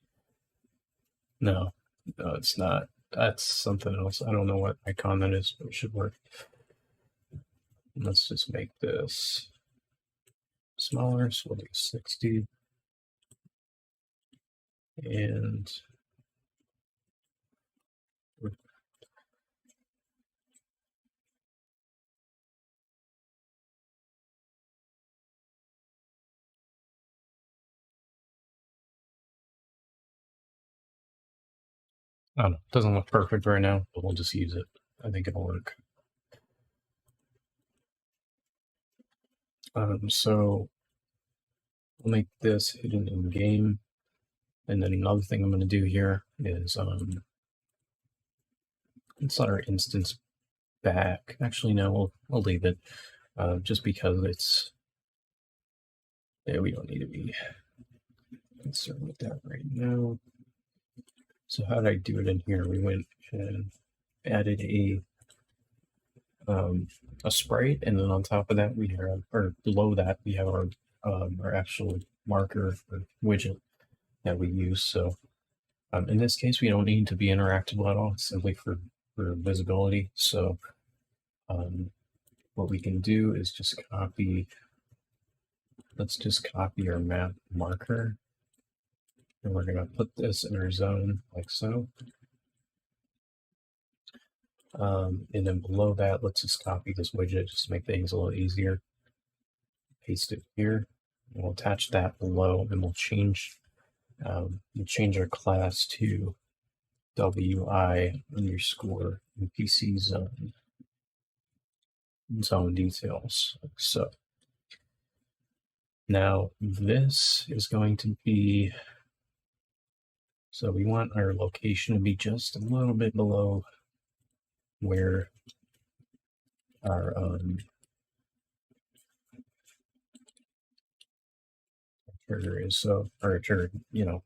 No, it's not. That's something else. I don't know what icon that is, but it should work. Let's just make this smaller, so we'll do 60. And I don't know, it doesn't look perfect right now, but we'll just use it. I think it'll work. So we'll make this hidden in game. And then another thing I'm going to do here is let's let our instance back. Actually, no, we'll leave it just because it's, yeah, we don't need to be concerned with that right now. So how did I do it in here? We went and added a sprite, and then on top of that we have, or below that we have our actual marker or widget that we use. So in this case, we don't need to be interactable at all. It's simply for visibility. So what we can do is just copy. Let's just copy our map marker, and we're going to put this in our zone like so. And then below that, let's just copy this widget just to make things a little easier. Paste it here. We'll attach that below, and we'll change our class to WI underscore NPC zone details. Like so. Now this is going to be, so we want our location to be just a little bit below where our trigger is. So our trigger,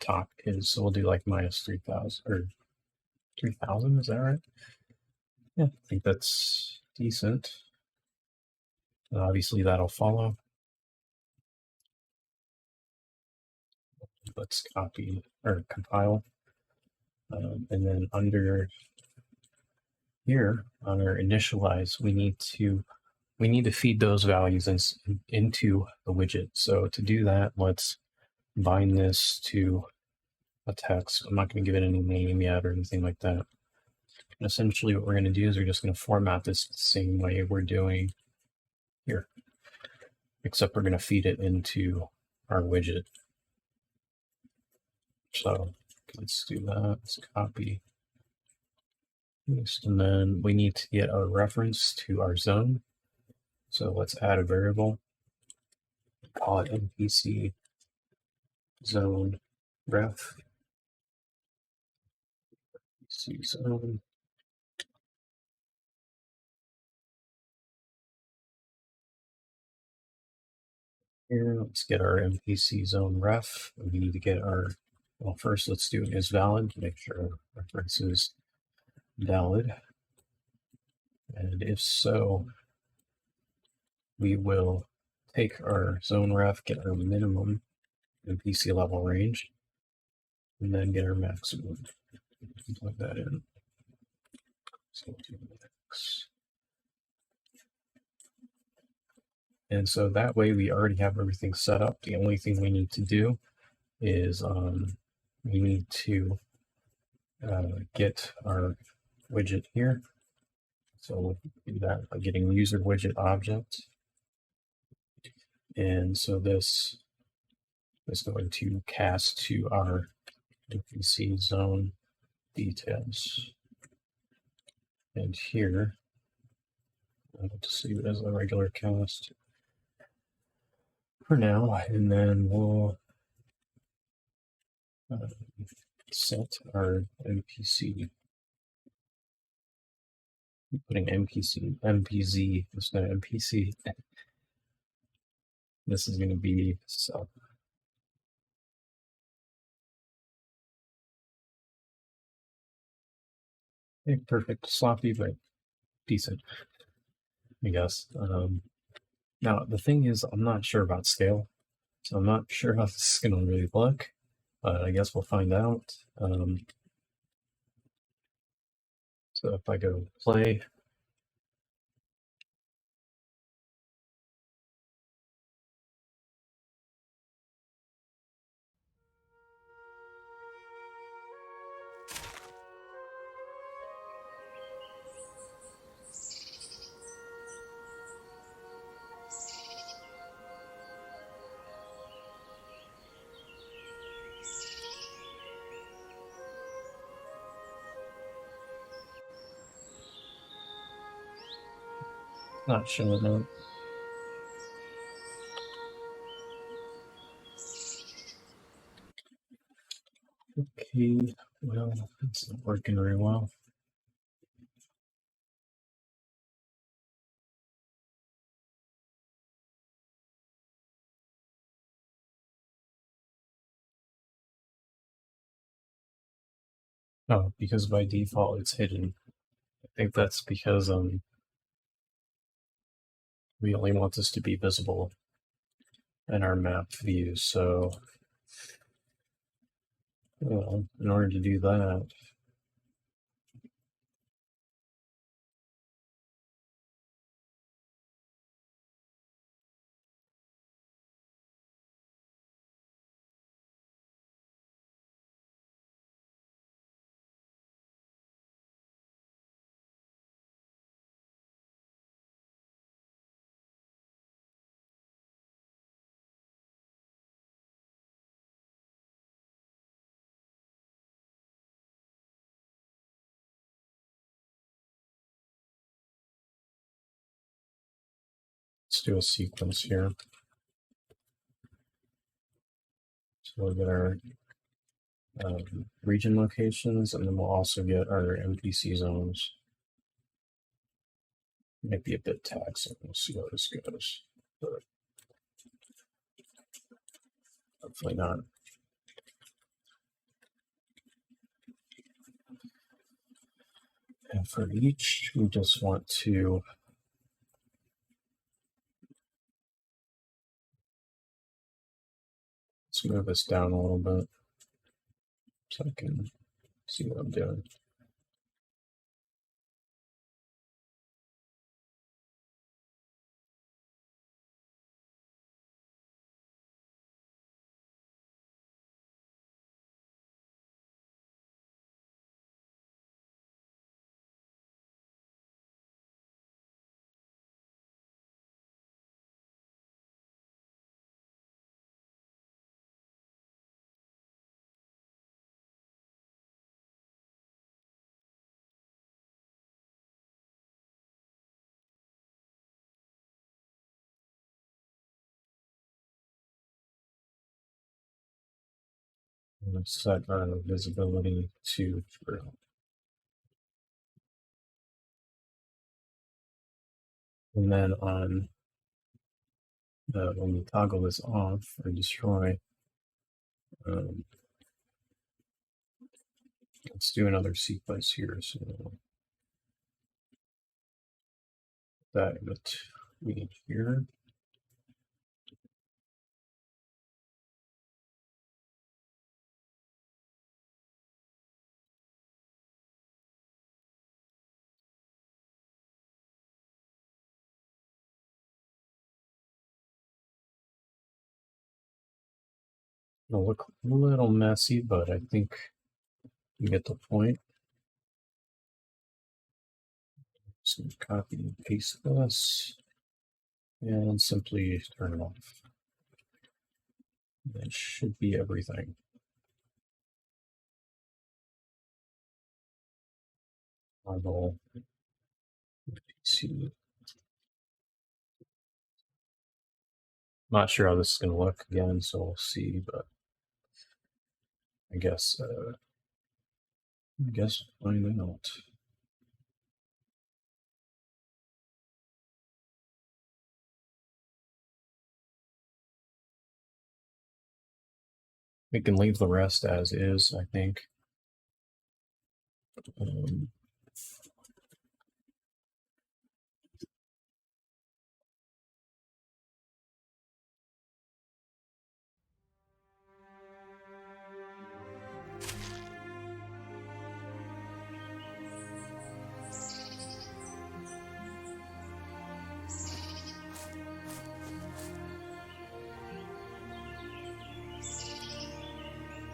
top is. So we'll do like minus 3,000 or 3,000. Is that right? Yeah, I think that's decent. And obviously that'll follow. Let's copy or compile, and then under here on our initialize, we need to feed those values into the widget. So to do that, let's bind this to a text. I'm not going to give it any name yet or anything like that. And essentially what we're going to do is we're just going to format this the same way we're doing here, except we're going to feed it into our widget. So let's do that. Let's copy. And then we need to get a reference to our zone. So let's add a variable. Call it NPC zone ref. NPC zone. Here, let's get our NPC zone ref. We need to get our, well, first let's do is valid to make sure our reference is valid. And if so, we will take our zone ref, get our minimum NPC level range, and then get our maximum. Plug that in. So we'll do max. And so that way we already have everything set up. The only thing we need to do is we need to get our widget here. So we'll do that by getting user widget object. And so this is going to cast to our NPC zone details. And here, I'll just leave it as a regular cast for now, and then we'll set our NPC. I'm putting MPZ instead of NPC. This is going to be sub. Okay, perfect, sloppy, but decent, I guess. Now, the thing is, I'm not sure about scale, so I'm not sure how this is going to really look, but I guess we'll find out. So if I go play, not showing up. Okay, well, it's not working very well. Oh, because by default it's hidden. I think that's because we only want this to be visible in our map view. So, well, in order to do that, let's do a sequence here. So we'll get our region locations, and then we'll also get our NPC zones. Might be a bit taxing. We'll see how this goes, but hopefully not. And for each, we just want to let's move this down a little bit so I can see what I'm doing. I'm going to set our visibility to true. And then on when we toggle this off or destroy, let's do another sequence here. So that we need here. It'll look a little messy, but I think you get the point. So copy and paste this and simply turn it off. That should be everything. I will see. Not sure how this is going to look again, so we'll see, but I guess find out. We can leave the rest as is, I think.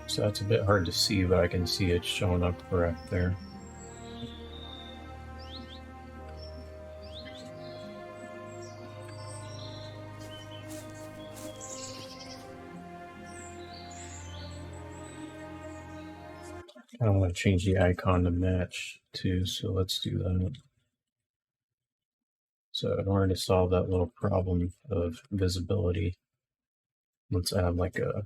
So that's a bit hard to see, but I can see it showing up correct there. I don't want to change the icon to match too, so let's do that. So in order to solve that little problem of visibility, let's add like a,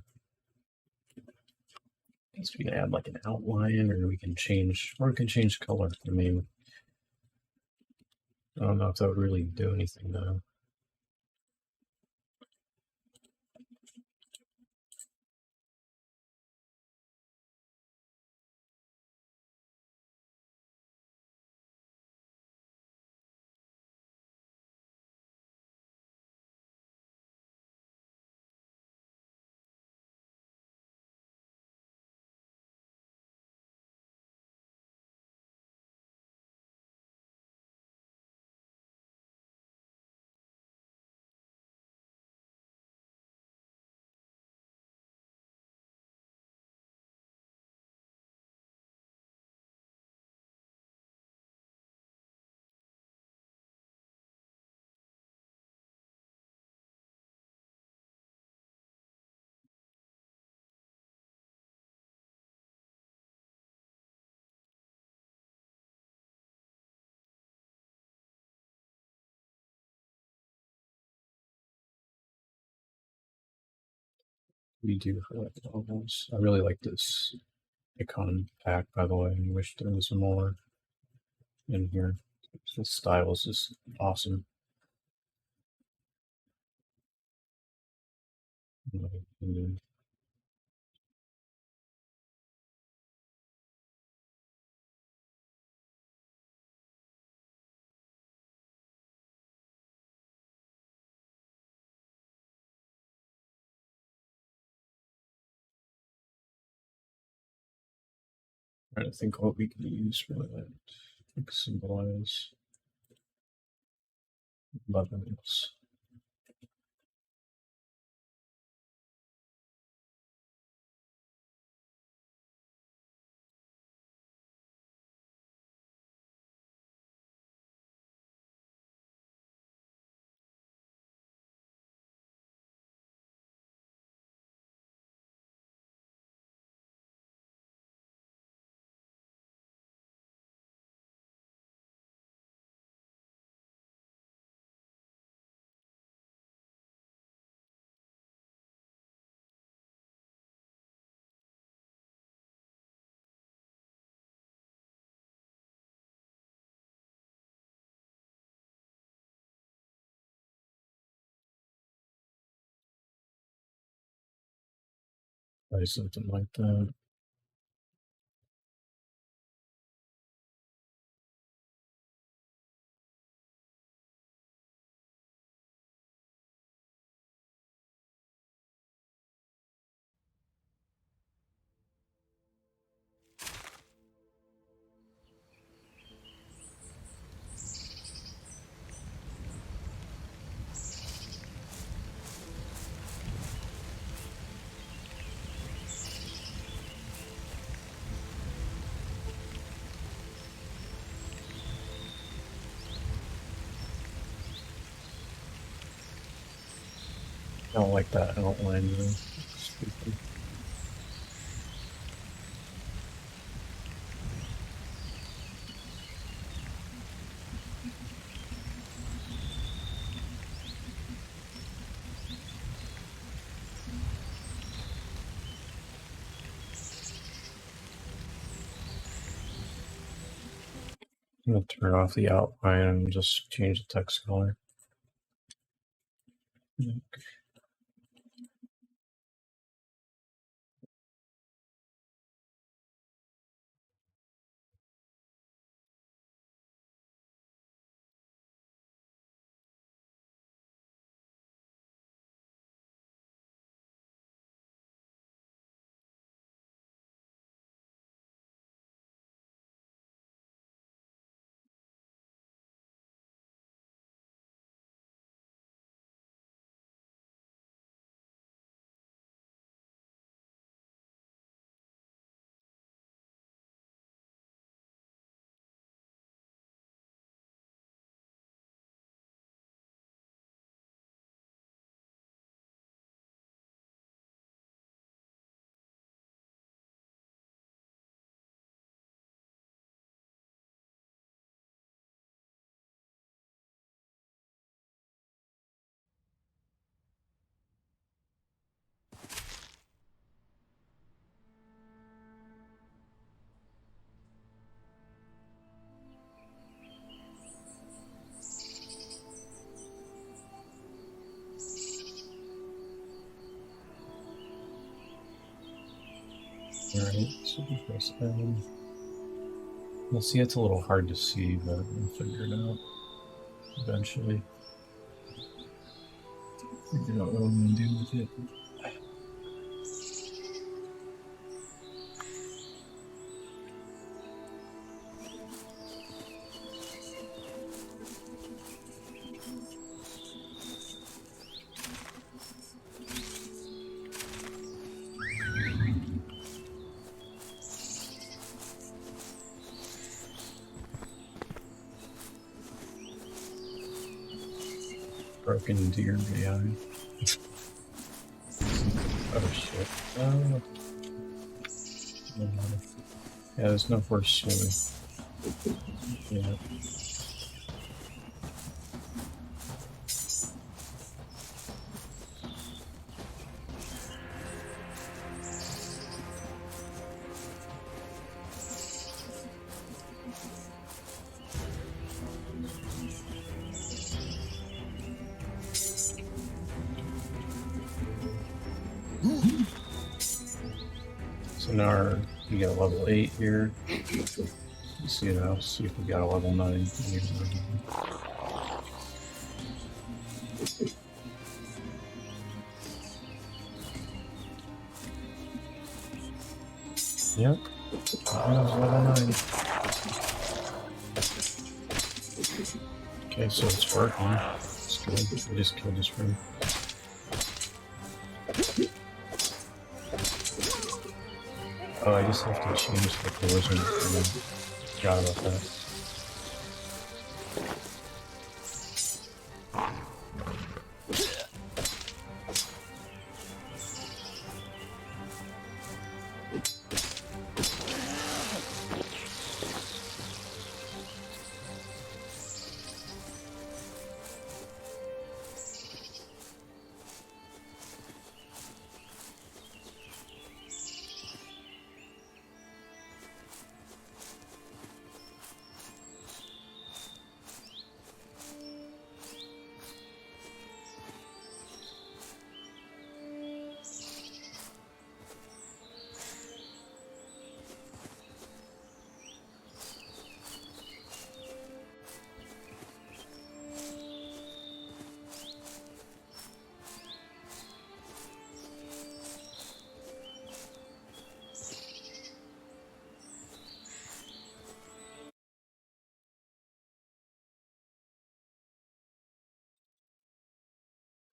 I guess we can add like an outline, or we can change color. I mean, I don't know if that would really do anything though. We do for like novels. I really like this icon pack, by the way. I wish there was more in here. The style is just awesome. Trying to think what we can use for that. Like symbolize levels. Try something like that. I don't like that outline though. Stupid. I'm gonna turn off the outline and just change the text color. Alright, so press N. We'll see, it's a little hard to see, but we'll figure it out eventually. Figure out what I'm gonna do with it. Broken deer AI. Oh shit. Yeah, there's no force swimming. Yeah. So now we got a level 8 here. Let's see now, see if we got a level 9 here. Yep. Level 9. Okay, so it's working. It's good. We just killed this room. Oh, I just have to change the collision. Forgot about that.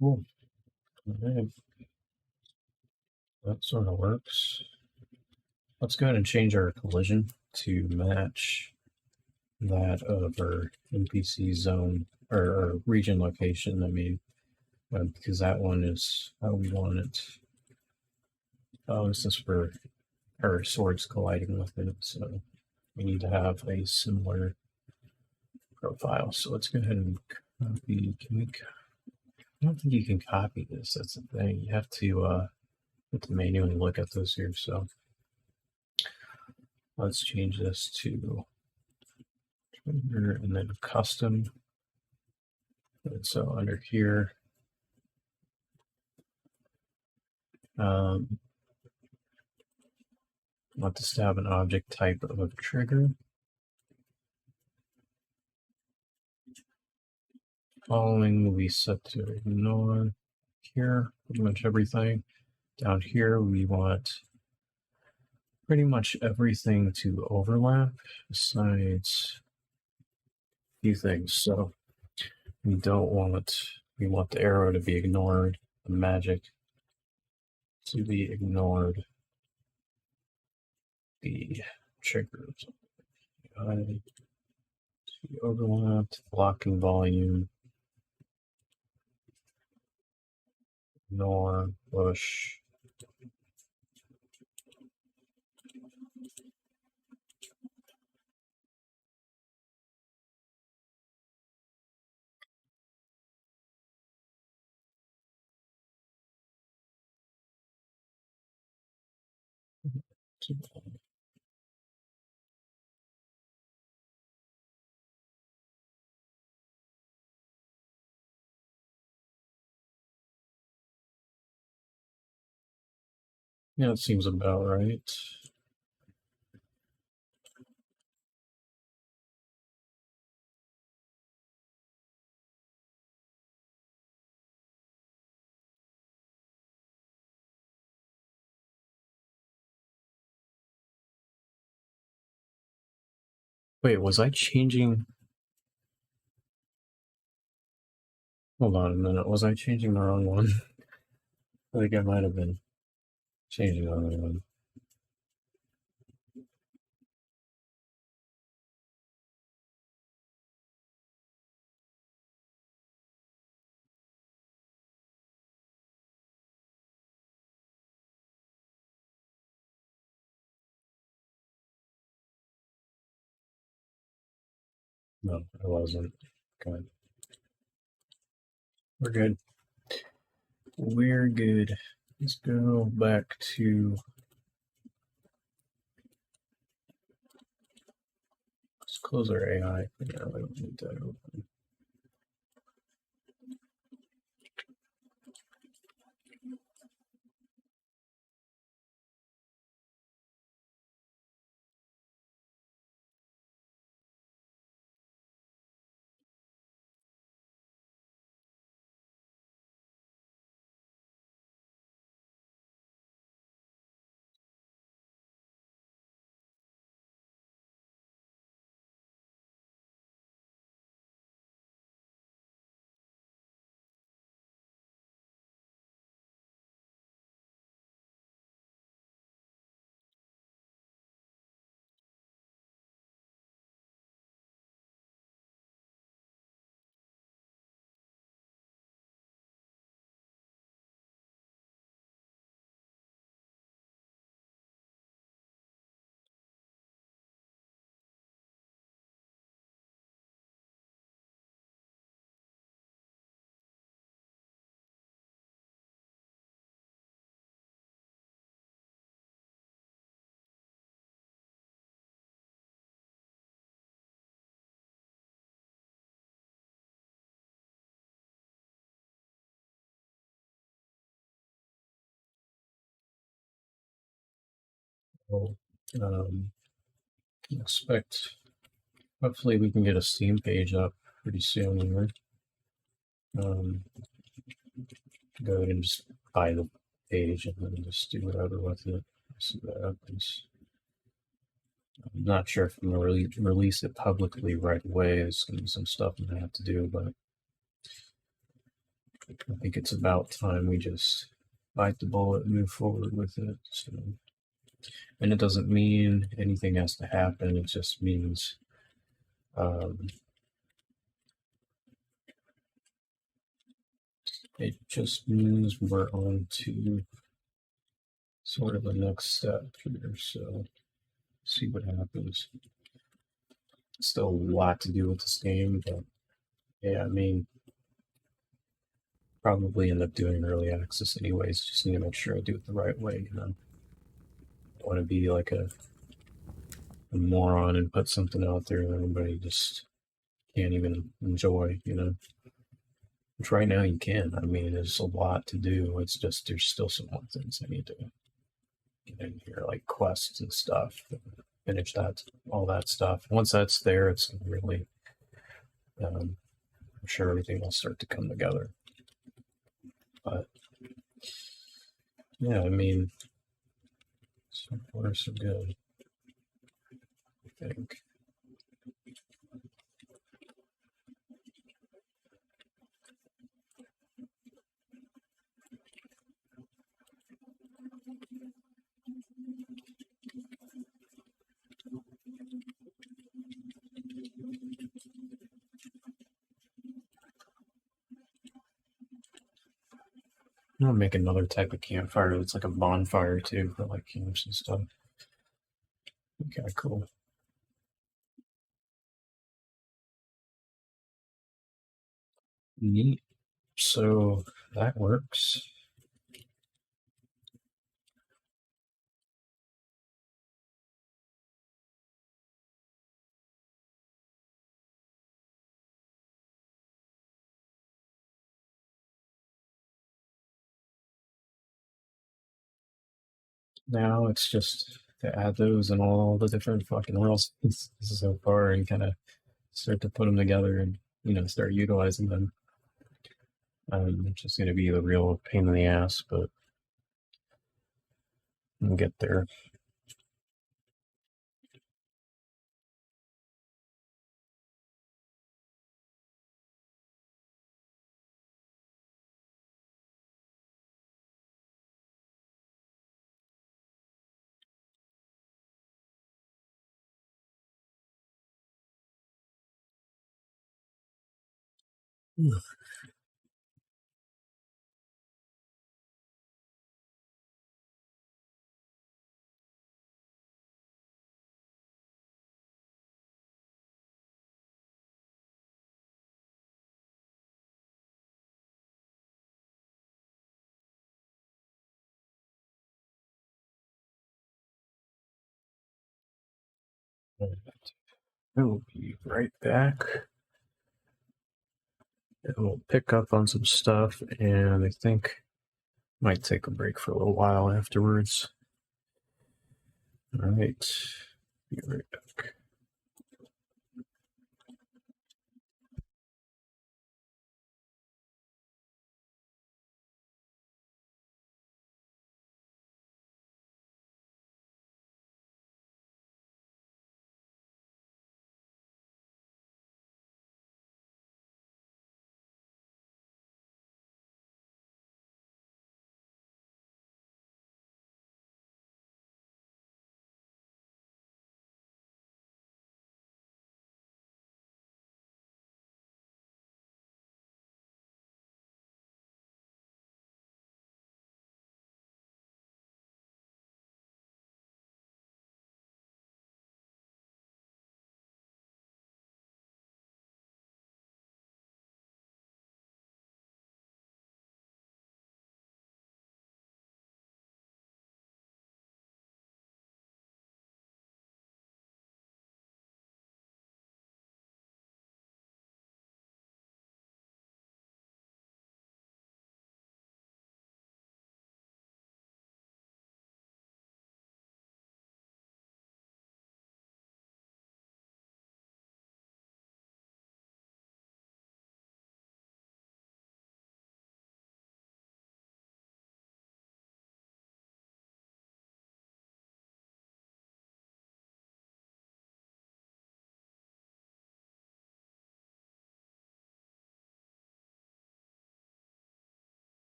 Cool. Alright. That sort of works. Let's go ahead and change our collision to match that of our NPC zone, or region location, I mean. because that one is how we want it. Oh, this is for our swords colliding with it, so we need to have a similar profile. So let's go ahead and copy. I don't think you can copy this. That's the thing. You have to manually look at this here. So let's change this to Twitter and then custom. And so under here, want this to have an object type of a trigger. Following we set to ignore here, pretty much everything. Down here we want pretty much everything to overlap besides a few things. So we want the arrow to be ignored, the magic to be ignored, the triggers to be overlapped, blocking volume, ignore, push. Yeah, it seems about right. Wait, was I changing? Hold on a minute. Was I changing the wrong one? I think I might have been changing the wrong one. No, I wasn't. Okay. We're good. We're good. Let's go back to. Let's close our AI for now. I don't need that open. We'll expect. Hopefully, we can get a Steam page up pretty soon here. Go ahead and just buy the page and then just do whatever with it. See what happens. I'm not sure if I'm going to release it publicly right away. There's going to be some stuff I'm going to have to do, but I think it's about time we just bite the bullet and move forward with it. So, and it doesn't mean anything has to happen. It just means it just means we're on to sort of the next step here. So see what happens. Still a lot to do with this game, but yeah, I mean, probably end up doing early access anyways. Just need to make sure I do it the right way. You know, I don't want to be like a moron and put something out there that everybody just can't even enjoy. You know, which right now you can. I mean, there's a lot to do. It's just there's still some more things I need to get in here, like quests and stuff. Finish that, all that stuff. Once that's there, it's really, I'm sure everything will start to come together. But yeah, I mean, so far so good, I think. I'm gonna make another type of campfire that's like a bonfire too for like camps and stuff. Okay, cool. Neat. So that works. Now it's just to add those and all the different fucking rules so far and kind of start to put them together and start utilizing them. It's just gonna be the real pain in the ass, but we'll get there. We'll be right back. We'll pick up on some stuff, and I think might take a break for a little while afterwards. All right, be right back.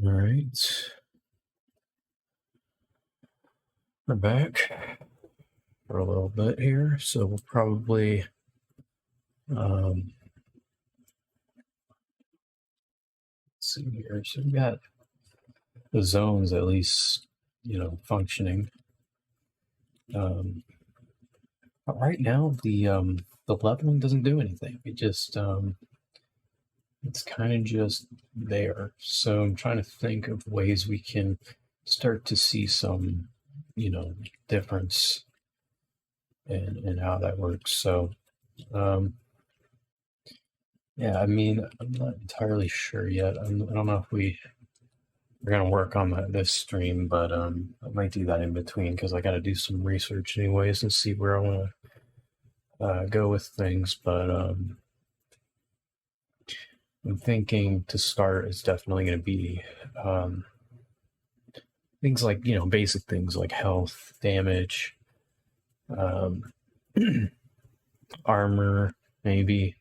All right. We're back for a little bit here, so we'll probably let's see here. So we got the zones at least, functioning. But right now the leveling doesn't do anything. It just it's kind of just there. So I'm trying to think of ways we can start to see some, difference in how that works. So yeah, I mean, I'm not entirely sure yet. I don't know if we're gonna work on that this stream, but I might do that in between because I got to do some research anyways and see where I want to go with things. But I'm thinking to start is definitely going to be things like basic things like health, damage, armor, maybe.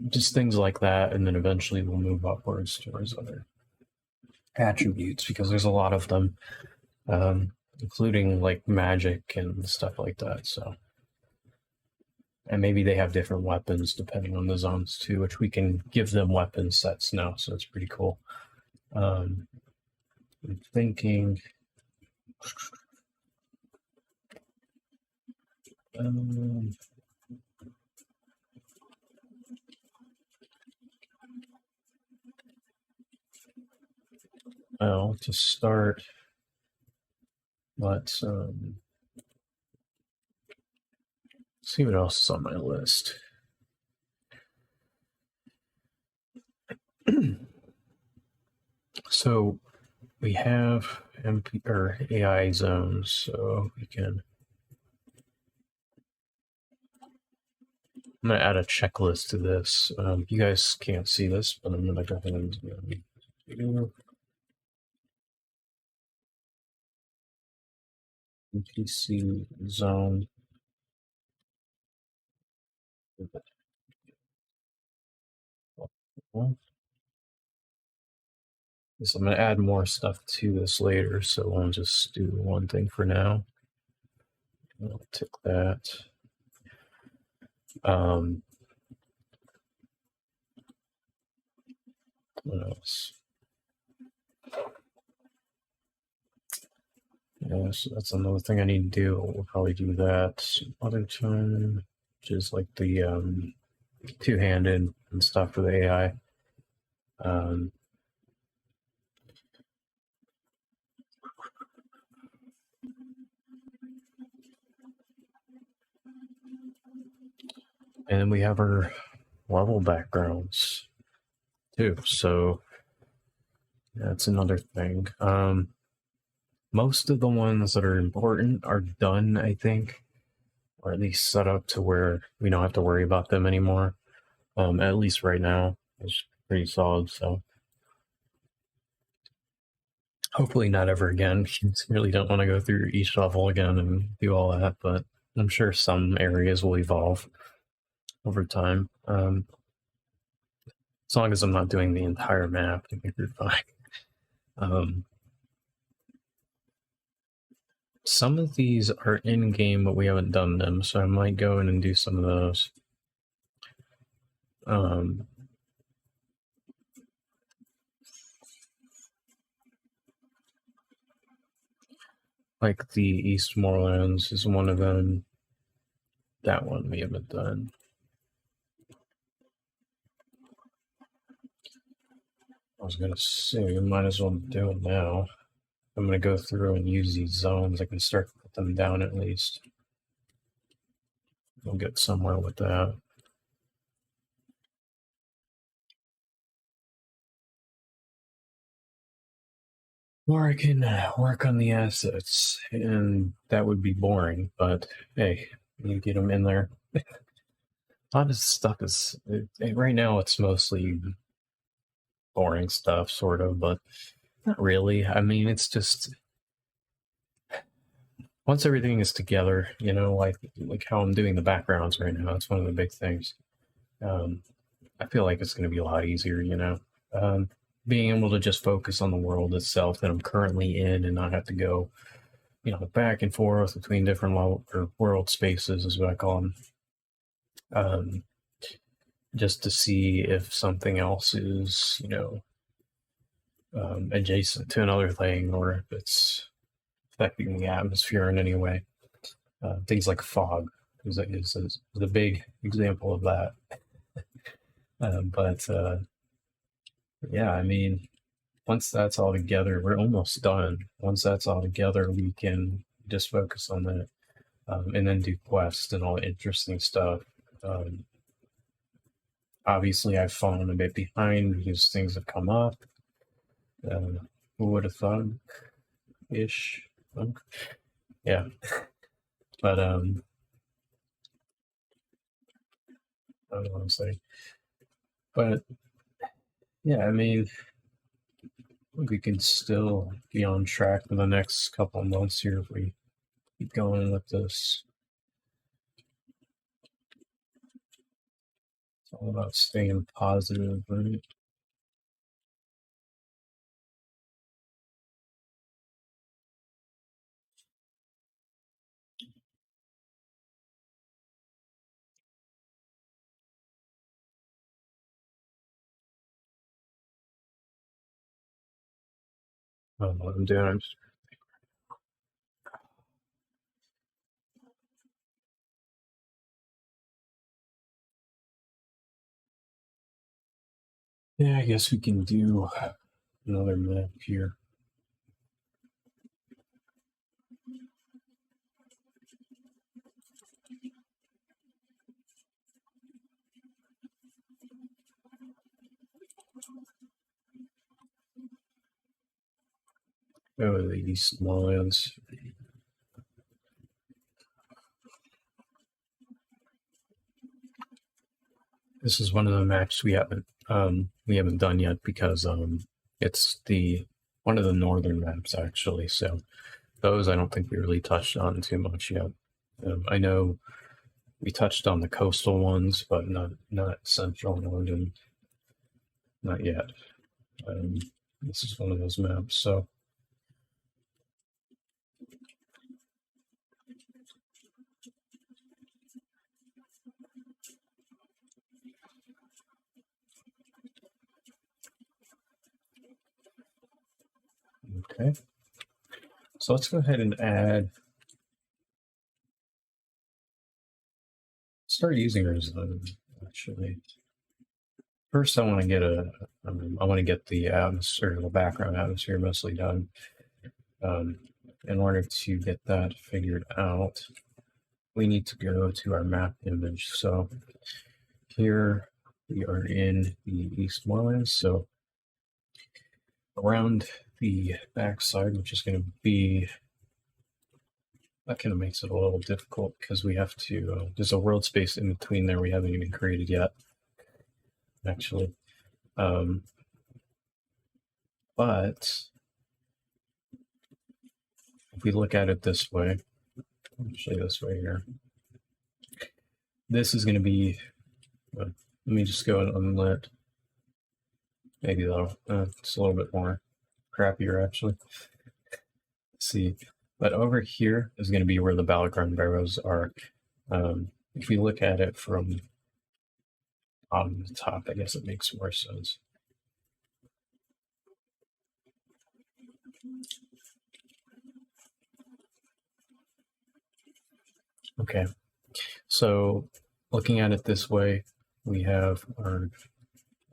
Just things like that, and then eventually we'll move upwards towards other attributes because there's a lot of them, including like magic and stuff like that. So, and maybe they have different weapons depending on the zones too, which we can give them weapon sets now, so it's pretty cool. I'm thinking. Well, to start, let's see what else is on my list. So we have MP or AI zones, so we can. I'm gonna add a checklist to this. You guys can't see this, but I'm gonna go ahead and do NPC zone. So I'm gonna add more stuff to this later, so we'll just do one thing for now. I'll tick that. What else? Yeah, so that's another thing I need to do. We'll probably do that some other time, which is like the two-handed and stuff for the AI. And then we have our level backgrounds too. So that's another thing. Most of the ones that are important are done, I think, or at least set up to where we don't have to worry about them anymore. At least right now, it's pretty solid. So hopefully not ever again. You really don't want to go through each level again and do all that, but I'm sure some areas will evolve over time. As long as I'm not doing the entire map, I think we're fine. Some of these are in game, but we haven't done them, so I might go in and do some of those. Like the East Moorlands is one of them. That one we haven't done. I was gonna say, we might as well do it now. I'm gonna go through and use these zones. I can start to put them down at least. We'll get somewhere with that. Or I can work on the assets, and that would be boring, but hey, you get them in there. A lot of stuff is, right now it's mostly boring stuff, sort of, but not really. I mean, it's just, once everything is together, like how I'm doing the backgrounds right now, it's one of the big things. I feel like it's going to be a lot easier, being able to just focus on the world itself that I'm currently in and not have to go, back and forth between different world spaces, is what I call them, um, just to see if something else is, adjacent to another thing, or if it's affecting the atmosphere in any way. Things like fog is a big example of that. But yeah, I mean, once that's all together, we're almost done. Once that's all together, we can just focus on that, and then do quests and all the interesting stuff. Obviously, I've fallen a bit behind because things have come up. Who would have thought? Ish. Yeah. But I don't know what I'm saying. But yeah, I mean, we can still be on track for the next couple of months here if we keep going with this. It's all about staying positive, right? I don't know what I'm doing. Yeah, I guess we can do another map here. Oh, the East Lines. This is one of the maps we haven't done yet because it's one of the northern maps actually. So those I don't think we really touched on too much yet. I know we touched on the coastal ones, but not central London, not yet. This is one of those maps. So okay, so let's go ahead and start using our zone. Actually, first I want to get the atmosphere, the background atmosphere mostly done. In order to get that figured out, we need to go to our map image. So here we are in the East Lines. So around the backside, which is going to be, that kind of makes it a little difficult because we have to, there's a world space in between there we haven't even created yet, actually. But if we look at it this way, actually this way here, this is going to be, let me just go and unlit. Maybe though, it's a little bit more crappier actually. Let's see, but over here is going to be where the battleground barrows are. If we look at it from on the top, I guess it makes more sense. Okay, so looking at it this way, we have our,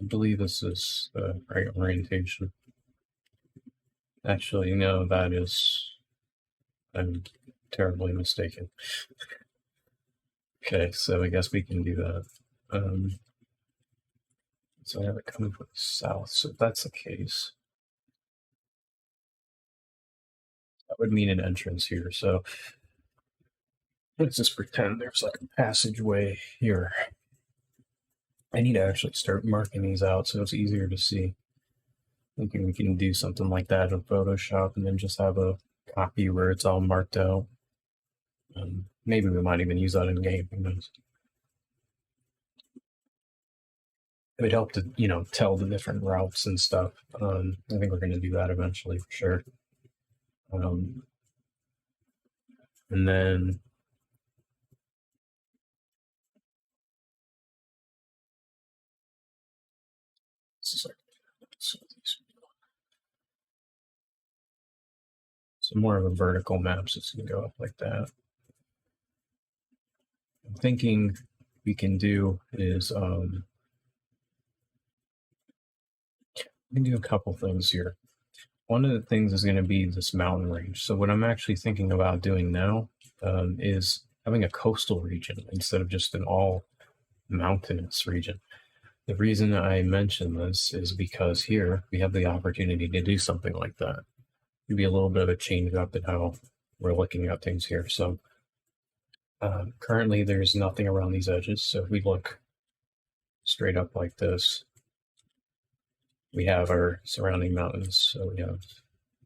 I believe this is the right orientation. Actually, no, that is, I'm terribly mistaken. Okay, so I guess we can do that. So I have it coming from the south, so if that's the case, that would mean an entrance here. So let's just pretend there's like a passageway here. I need to actually start marking these out so it's easier to see. Thinking we can do something like that in Photoshop and then just have a copy where it's all marked out. Maybe we might even use that in game, who knows. it would help to, you know, tell the different routes and stuff. I think we're going to do that eventually for sure. Um, and then so more of a vertical map, so it's going to go up like that. I'm thinking we can do is we can do a couple things here. One of the things is going to be this mountain range. So what I'm actually thinking about doing now is having a coastal region instead of just an all mountainous region. The reason I mention this is because here we have the opportunity to do something like that. Maybe a little bit of a change up in how we're looking at things here. So currently there's nothing around these edges. So if we look straight up like this, we have our surrounding mountains. So we have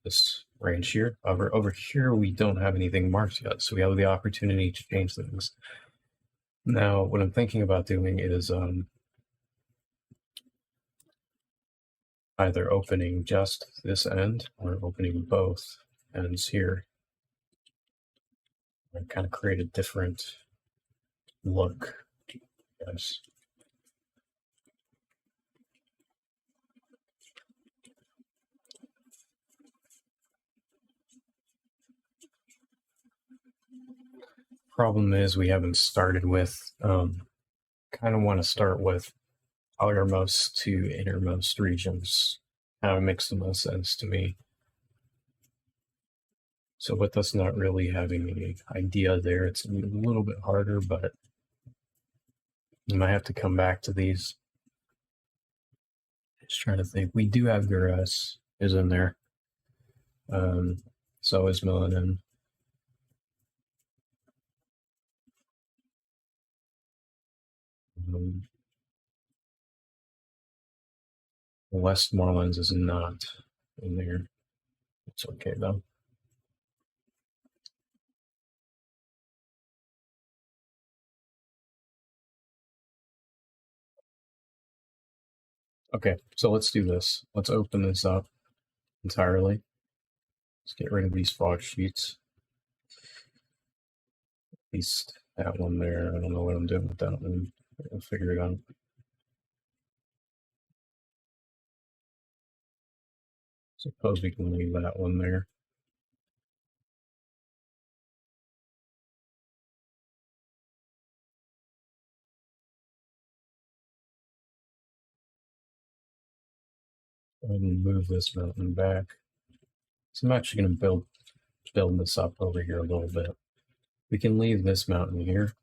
this range here. Over here, we don't have anything marked yet. So we have the opportunity to change things. Now, what I'm thinking about doing is either opening just this end or opening both ends here. And kind of create a different look. Yes. Problem is we haven't started with, kind of want to start with outermost to innermost regions. Kind of makes the most sense to me. So with us not really having any idea there, it's a little bit harder, but you might have to come back to these. Just trying to think. We do have Gurus is in there. So is Melanin. Westmorelands is not in there. It's okay though. Okay, so let's do this. Let's open this up entirely. Let's get rid of these fog sheets. At least that one there. I don't know what I'm doing with that one. I'll figure it out. Suppose we can leave that one there. Go ahead and move this mountain back. So I'm actually going to build this up over here a little bit. We can leave this mountain here.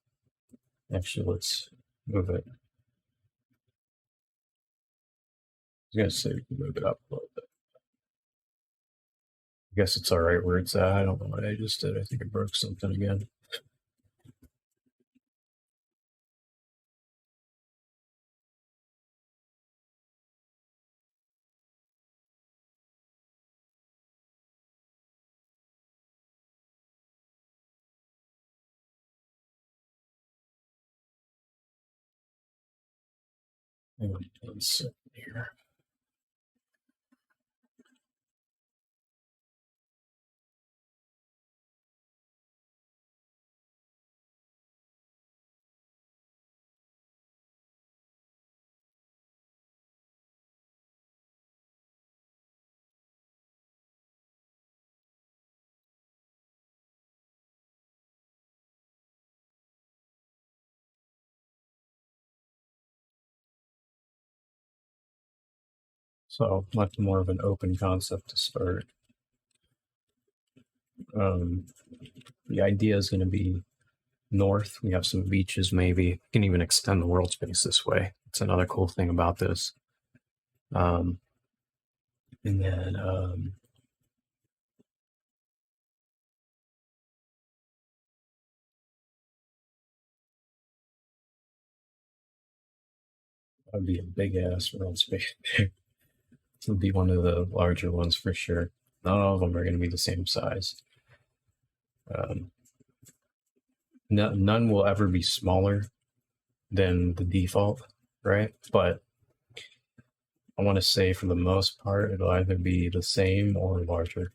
Actually, let's move it. I was going to say we can move it up a little bit. I guess it's all right where it's at. I don't know what I just did. I think it broke something again. Hang on, let's sit here. So much more of an open concept to start. The idea is going to be north. We have some beaches, maybe. You can even extend the world space this way. It's another cool thing about this. And then that'd be a big ass world space. This would be one of the larger ones for sure. Not all of them are going to be the same size. None will ever be smaller than the default, right? But I want to say for the most part, it'll either be the same or larger.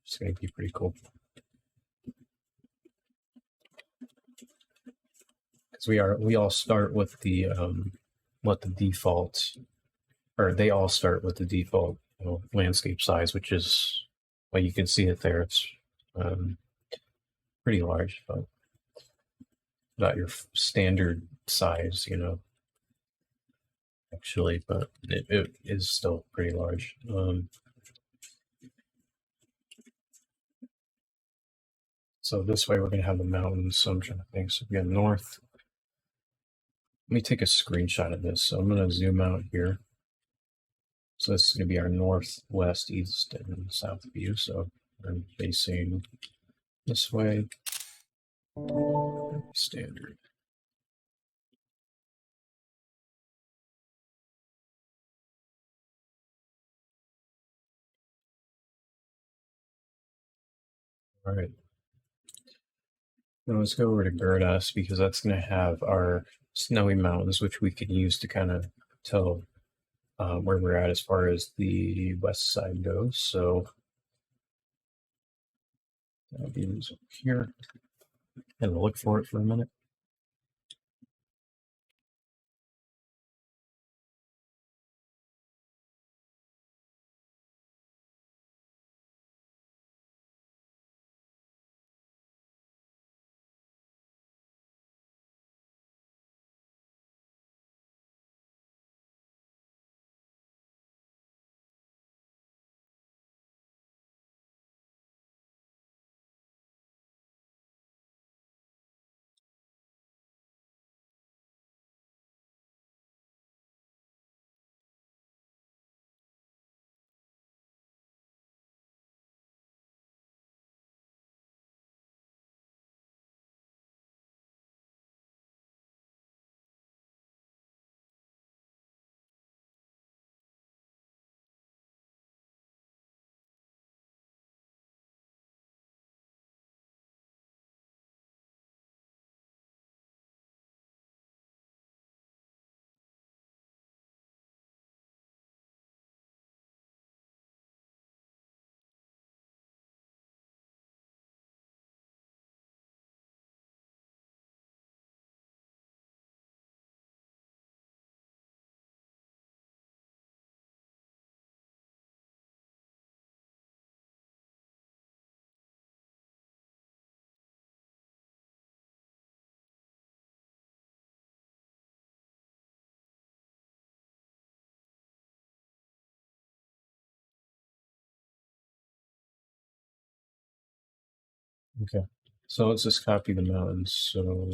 It's going to be pretty cool. Because we all start with the what the default, or they all start with the default landscape size, which is, well, you can see it there. It's pretty large, but not your standard size, actually, but it is still pretty large. So this way we're going to have the mountains. So I'm trying to think. So we got north. Let me take a screenshot of this. So I'm going to zoom out here. So this is going to be our northwest, east, and south view. So I'm facing this way. Standard. All right. Now let's go over to Gerdas because that's going to have our snowy mountains, which we can use to kind of tell where we're at as far as the west side goes. So I'll be here and we'll look for it for a minute. Okay, so let's just copy the mountains. So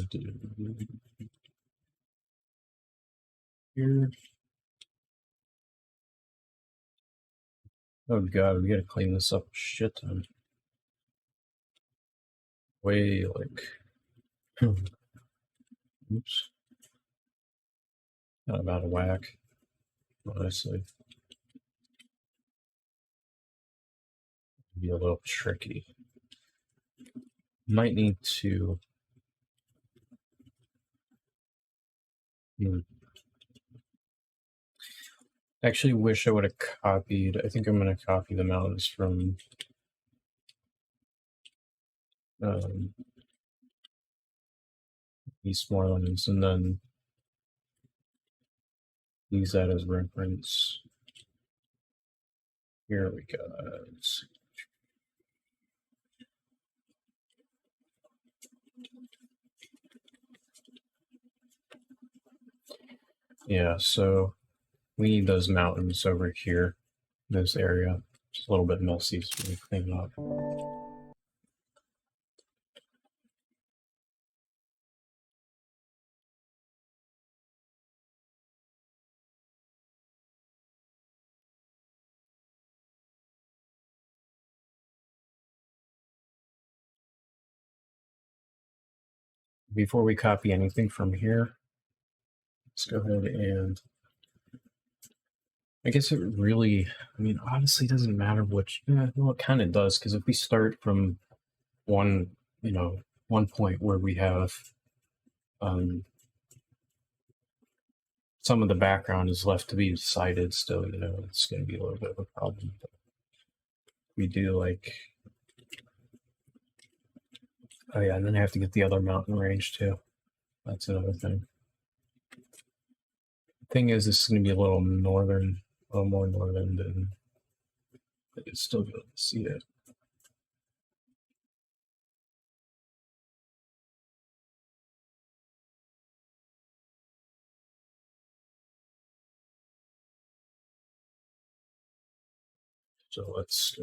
here. Oh god, we gotta clean this up a shit ton. Way like, oops, kind of out of whack, honestly. Be a little tricky. Might need to. Actually, wish I would have copied. I think I'm going to copy the mountains from Eastmorelands and then use that as reference. Here we go. Yeah, so we need those mountains over here, this area. It's a little bit messy, so we clean it up. Before we copy anything from here, let's go ahead and I guess it really, honestly, doesn't matter which, well, it kind of does, because if we start from one point where we have some of the background is left to be decided still, it's going to be a little bit of a problem. But we do like, oh yeah, and then I have to get the other mountain range too. That's another thing. Thing is, this is going to be a little northern, a little more northern than, but it's still be able to see it. So let's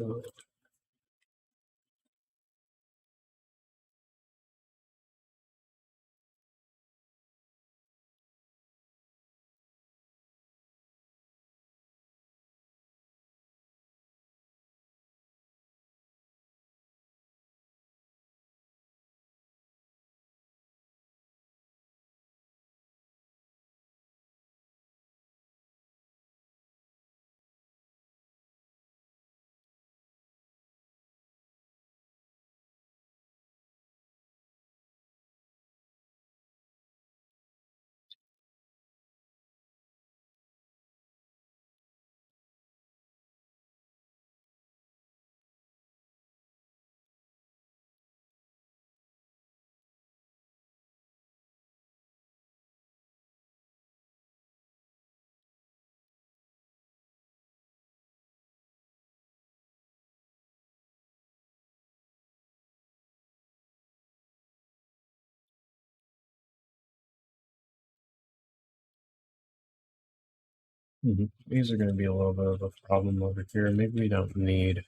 these are going to be a little bit of a problem over here. Maybe we don't need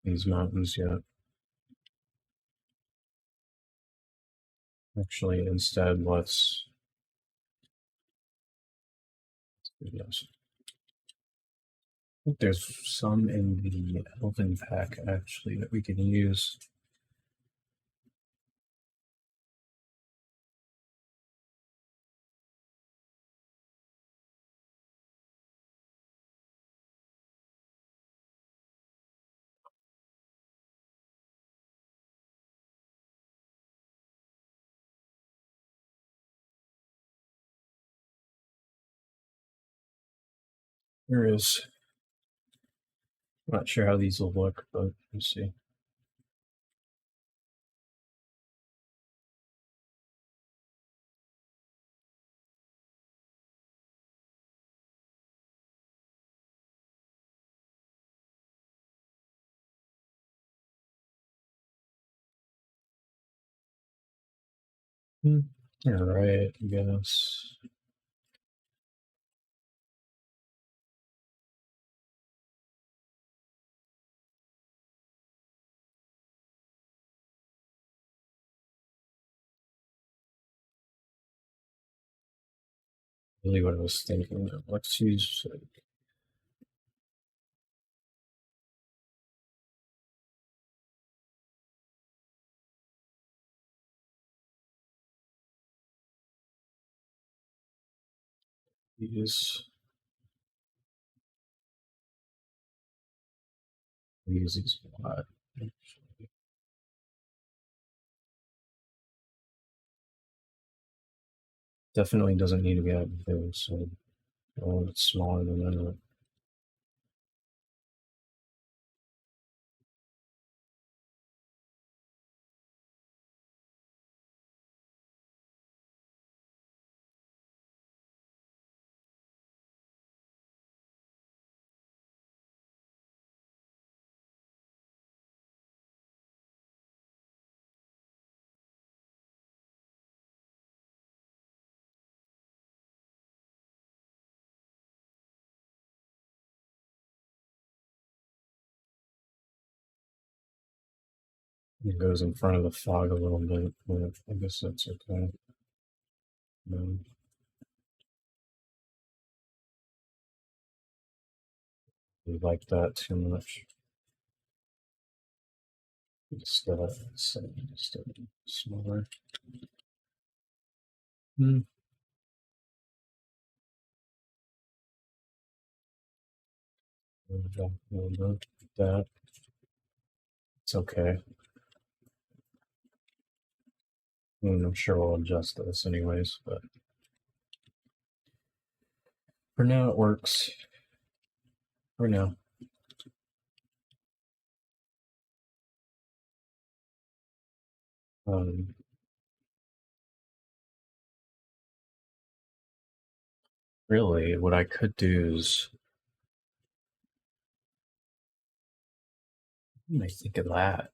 these mountains yet. Actually, instead, let's do this. I think there's some in the Elven pack actually that we can use. There is. I'm not sure how these will look, but we'll see. All right, I guess. Really what I was thinking. Let's use these a lot. Definitely doesn't need to be out there, so a little bit smaller than that. It goes in front of the fog a little bit, but I guess that's okay. We like that too much. Just smaller. That. It's okay. I'm sure we'll adjust this anyways, but For now, it works. For now. Really, what I could do is, I think of that.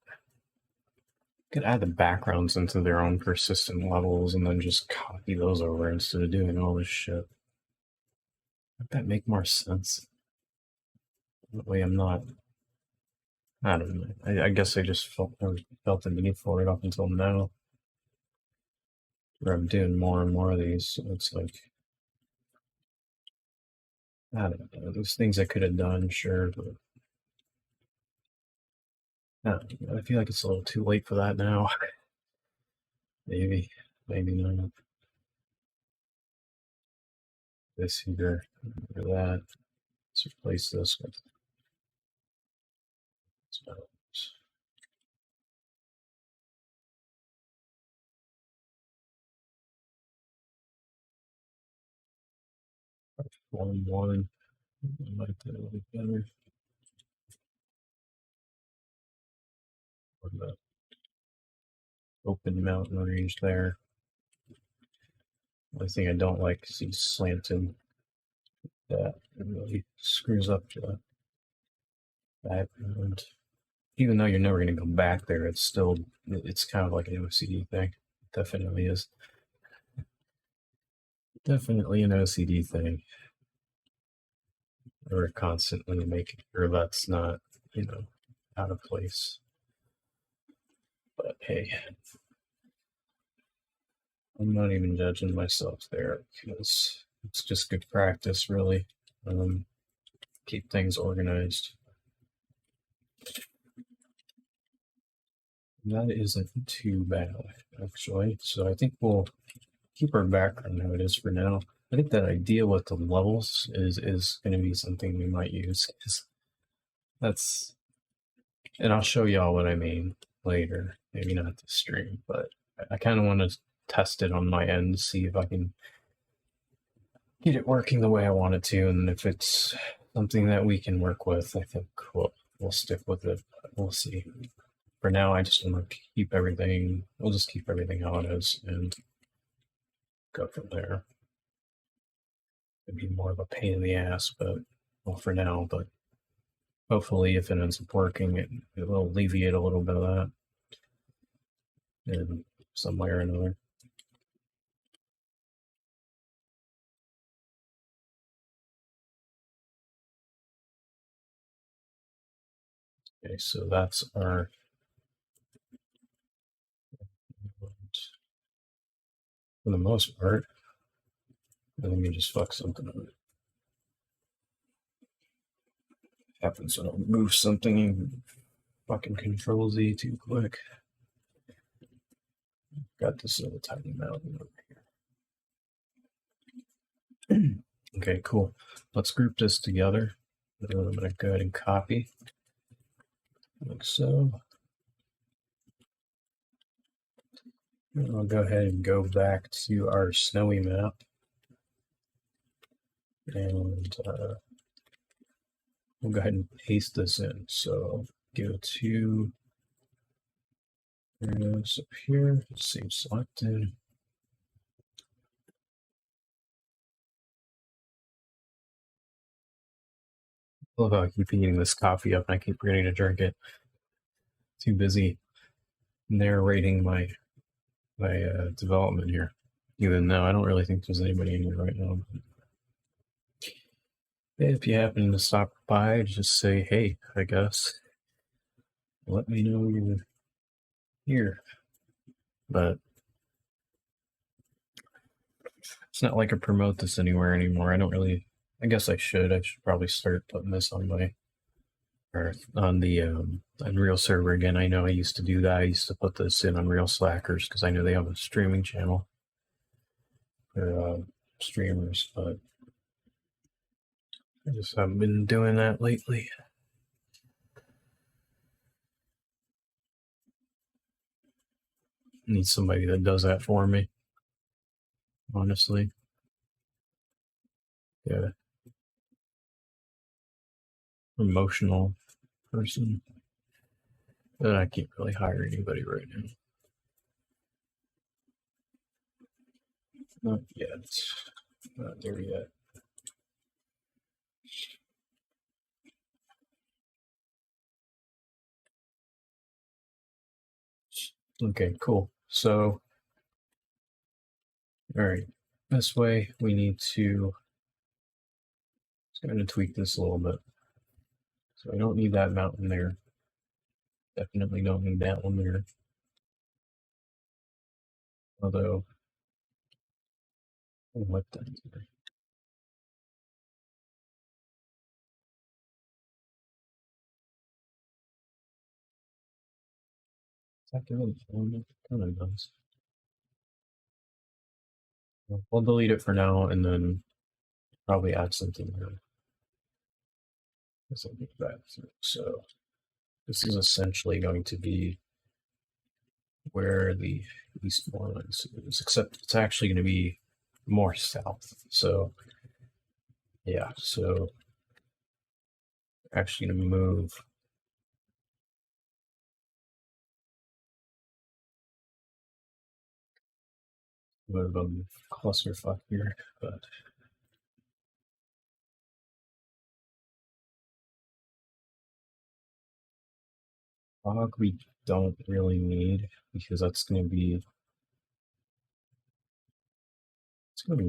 Could add the backgrounds into their own persistent levels and then just copy those over instead of doing all this shit. Would that make more sense? That way I'm not, I don't know. I guess I just felt the need for it up until now. Where I'm doing more and more of these, so it's like, I don't know. There's things I could have done, sure, but I feel like it's a little too late for that now. Maybe not. This here, or that. Let's replace this with spells. 1-1. I like that a little better. Or the open mountain range there. The thing I don't like is he's slanted. That really screws up the background. Even though you're never going to go back there, it's kind of like an OCD thing. It definitely is. Definitely an OCD thing. We're constantly making sure that's not, out of place. But hey, I'm not even judging myself there because it's just good practice, really. Keep things organized. That isn't too bad, actually. So I think we'll keep our background how it is for now. I think that idea with the levels is going to be something we might use. And I'll show y'all what I mean later. Maybe not the stream, but I kind of want to test it on my end to see if I can get it working the way I want it to, and if it's something that we can work with, I think we'll stick with it. We'll see. For now, I just want to keep everything. We'll just keep everything how it is and go from there. It'd be more of a pain in the ass, but for now. But hopefully, if it ends up working, it will alleviate a little bit of that in some way or another. Okay, so that's our. For the most part, let me just fuck something up. Happens when I move something and fucking Control Z too quick. Got this little tiny mountain over here. Okay, cool. Let's group this together. I'm going to go ahead and copy, like so. And I'll go ahead and go back to our snowy map. And we'll go ahead and paste this in. So go to areas up here, save selected. I love how I keep eating this coffee up and I keep forgetting to drink it. Too busy narrating my development here. Even though I don't really think there's anybody in here right now. If you happen to stop by, just say hey, I guess. Let me know you're here. But it's not like I promote this anywhere anymore. I guess I should probably start putting this on the Unreal server again. I know I used to do that. I used to put this in Unreal Slackers because I know they have a streaming channel for streamers, but I just haven't been doing that lately. I need somebody that does that for me, honestly. Yeah. emotional person. But I can't really hire anybody right now. Not yet. Not there yet. Okay, cool. So, all right. This way, we need to kind of tweak this a little bit. So I don't need that mountain there. Definitely don't need that one there. Although, what the? Is that really filling it? Kind of does. We'll delete it for now and then probably add something here. Something like that. So this is essentially going to be where the east Morelands is, except it's actually going to be more south. So yeah, so actually going to move a bit of a clusterfuck here, but fog we don't really need because that's going to be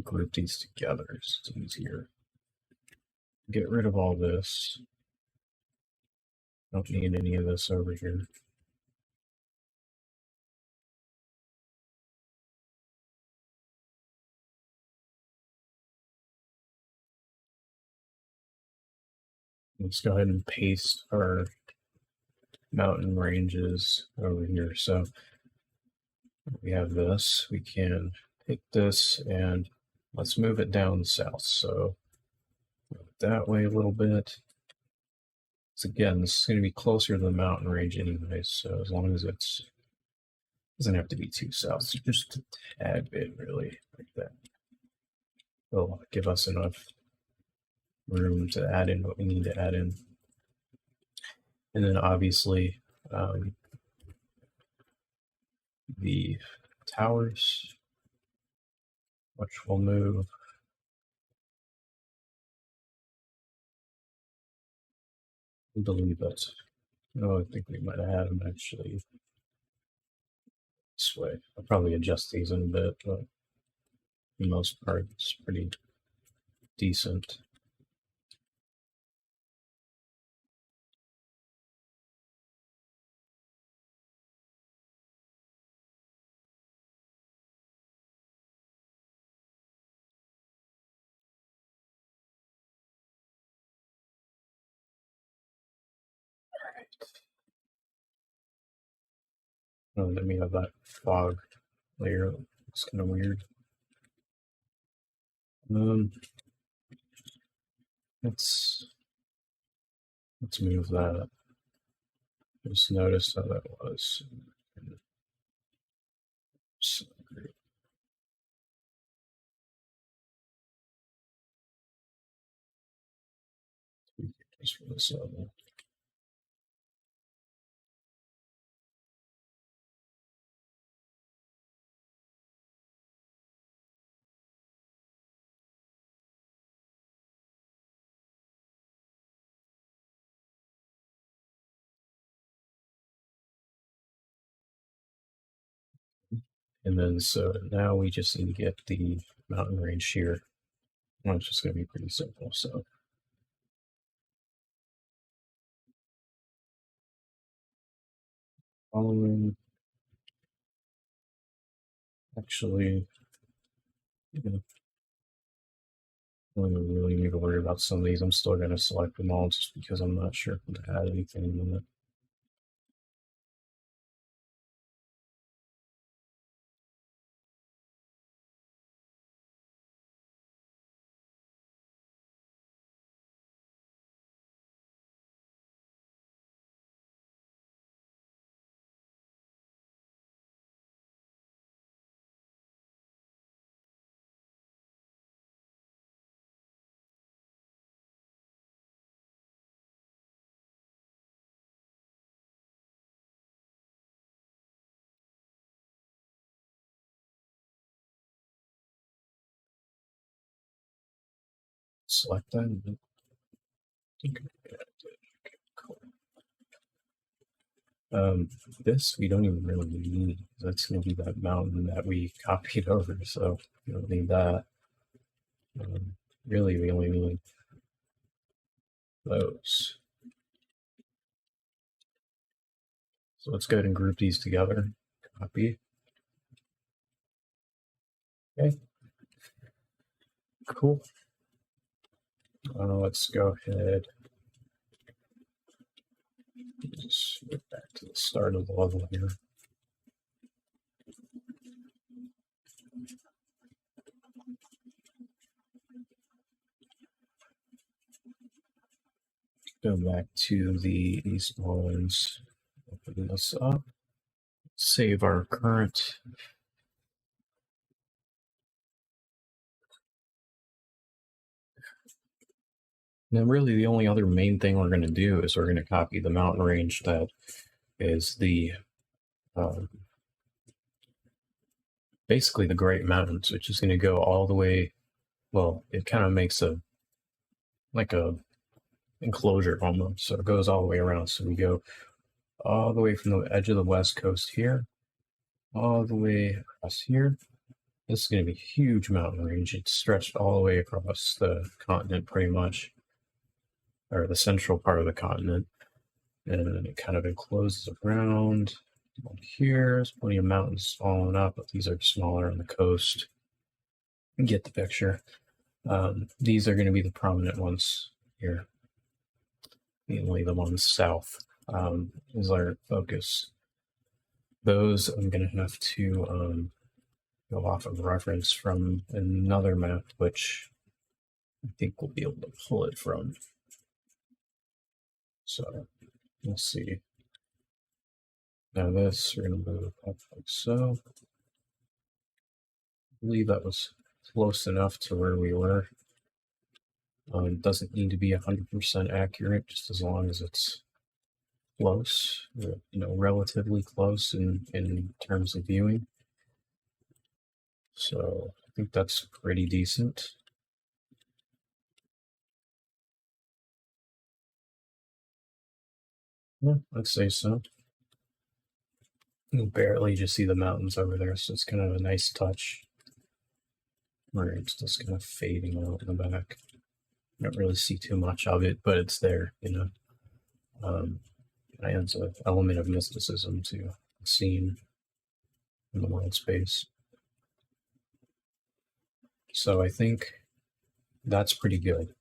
group these together. So it's easier. Get rid of all this. Don't need any of this over here. Let's go ahead and paste our mountain ranges over here. So we have this. We can take this and let's move it down south. So that way a little bit. So again, this is going to be closer to the mountain range anyways. So as long as it's doesn't have to be too south, so just a tad bit really like that. It'll give us enough room to add in what we need to add in. And then obviously the towers, which will move. I believe that. Oh, I think we might have had them actually this way. I'll probably adjust these in a bit, but for the most part, it's pretty decent. Oh, then we have that fog layer. It's kind of weird. Let's move that. Just notice how that was. So great. Just for this level. And then so now we just need to get the mountain range here. Well, it's just going to be pretty simple. So following, actually, I don't really need to worry about some of these. I'm still going to select them all just because I'm not sure if I'm going to add anything in it. select that. This we don't even really need. That's going to be that mountain that we copied over, so we don't need that. Really, we only need those. So let's go ahead and group these together. Copy. Okay. Cool. Let's go ahead. Just get back to the start of the level here. Go back to the East Orleans. Open this up. Save our current. Now, really, the only other main thing we're going to do is we're going to copy the mountain range that is the basically the Great Mountains, which is going to go all the way. Well, it kind of makes a enclosure almost, so it goes all the way around. So we go all the way from the edge of the west coast here, all the way across here. This is going to be a huge mountain range. It's stretched all the way across the continent pretty much, or the central part of the continent, and then it kind of encloses around. Here, there's plenty of mountains falling up, but these are smaller on the coast. You get the picture. These are going to be the prominent ones here. Mainly the ones south is our focus. Those I'm going to have to go off of reference from another map, which I think we'll be able to pull it from. So we'll see. Now this, we're going to move up like so. I believe that was close enough to where we were. It doesn't need to be 100% accurate, just as long as it's close, relatively close in terms of viewing. So I think that's pretty decent. Yeah, I'd say so. You can barely just see the mountains over there, so it's kind of a nice touch. Where it's just kind of fading out in the back. I don't really see too much of it, but it's there, It adds an element of mysticism to the scene in the world space. So I think that's pretty good.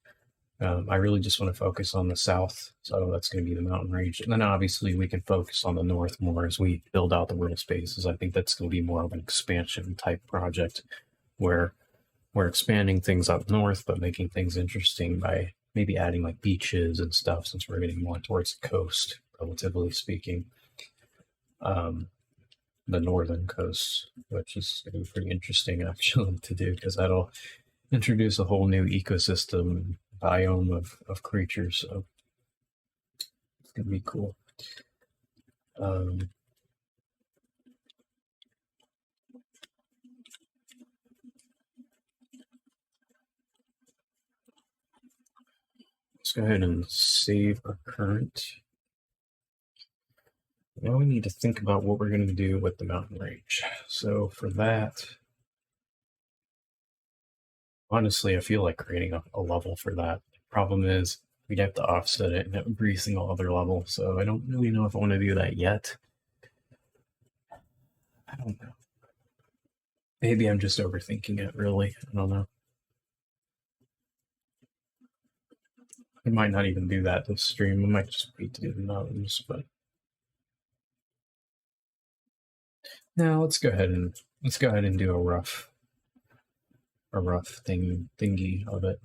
I really just want to focus on the south, so that's going to be the mountain range. And then obviously we can focus on the north more as we build out the world spaces. I think that's going to be more of an expansion type project where we're expanding things up north, but making things interesting by maybe adding like beaches and stuff, since we're getting more towards the coast, relatively speaking. The northern coast, which is going to be pretty interesting actually to do, because that'll introduce a whole new ecosystem biome of creatures. So it's going to be cool. Let's go ahead and save our current. Now we need to think about what we're going to do with the mountain range. So for that, honestly, I feel like creating a level for that. The problem is we'd have to offset it, and that would be a single other level. So I don't really know if I want to do that yet. I don't know. Maybe I'm just overthinking it, really. I don't know. I might not even do that this stream. I might just wait to do the mountains, but now let's go ahead and do a rough thingy of it,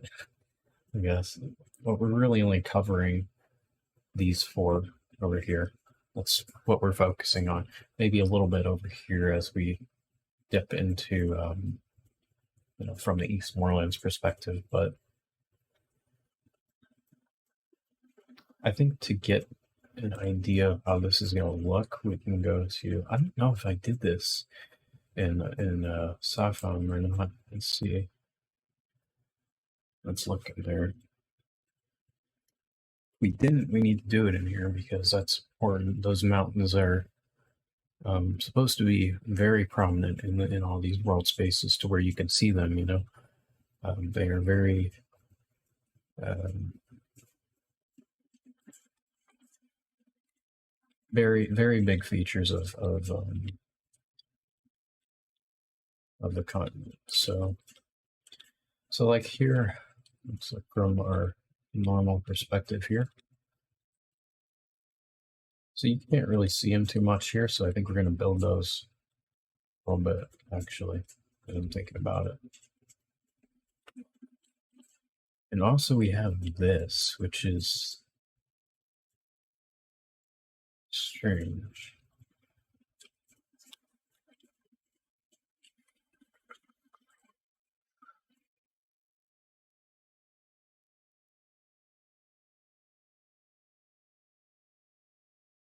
I guess. But we're really only covering these four over here. That's what we're focusing on. Maybe a little bit over here as we dip into, from the East Morelands perspective. But I think to get an idea of how this is going to look, we can go to, I don't know if I did this in Safam or not. Let's see. let's look in there. We need to do it in here because that's important. Those mountains are supposed to be very prominent in all these world spaces to where you can see them, you know. They are very very big features of the continent. So like here, looks like from our normal perspective here. So you can't really see them too much here, so I think we're going to build those a little bit, actually, as I'm thinking about it. And also we have this, which is strange.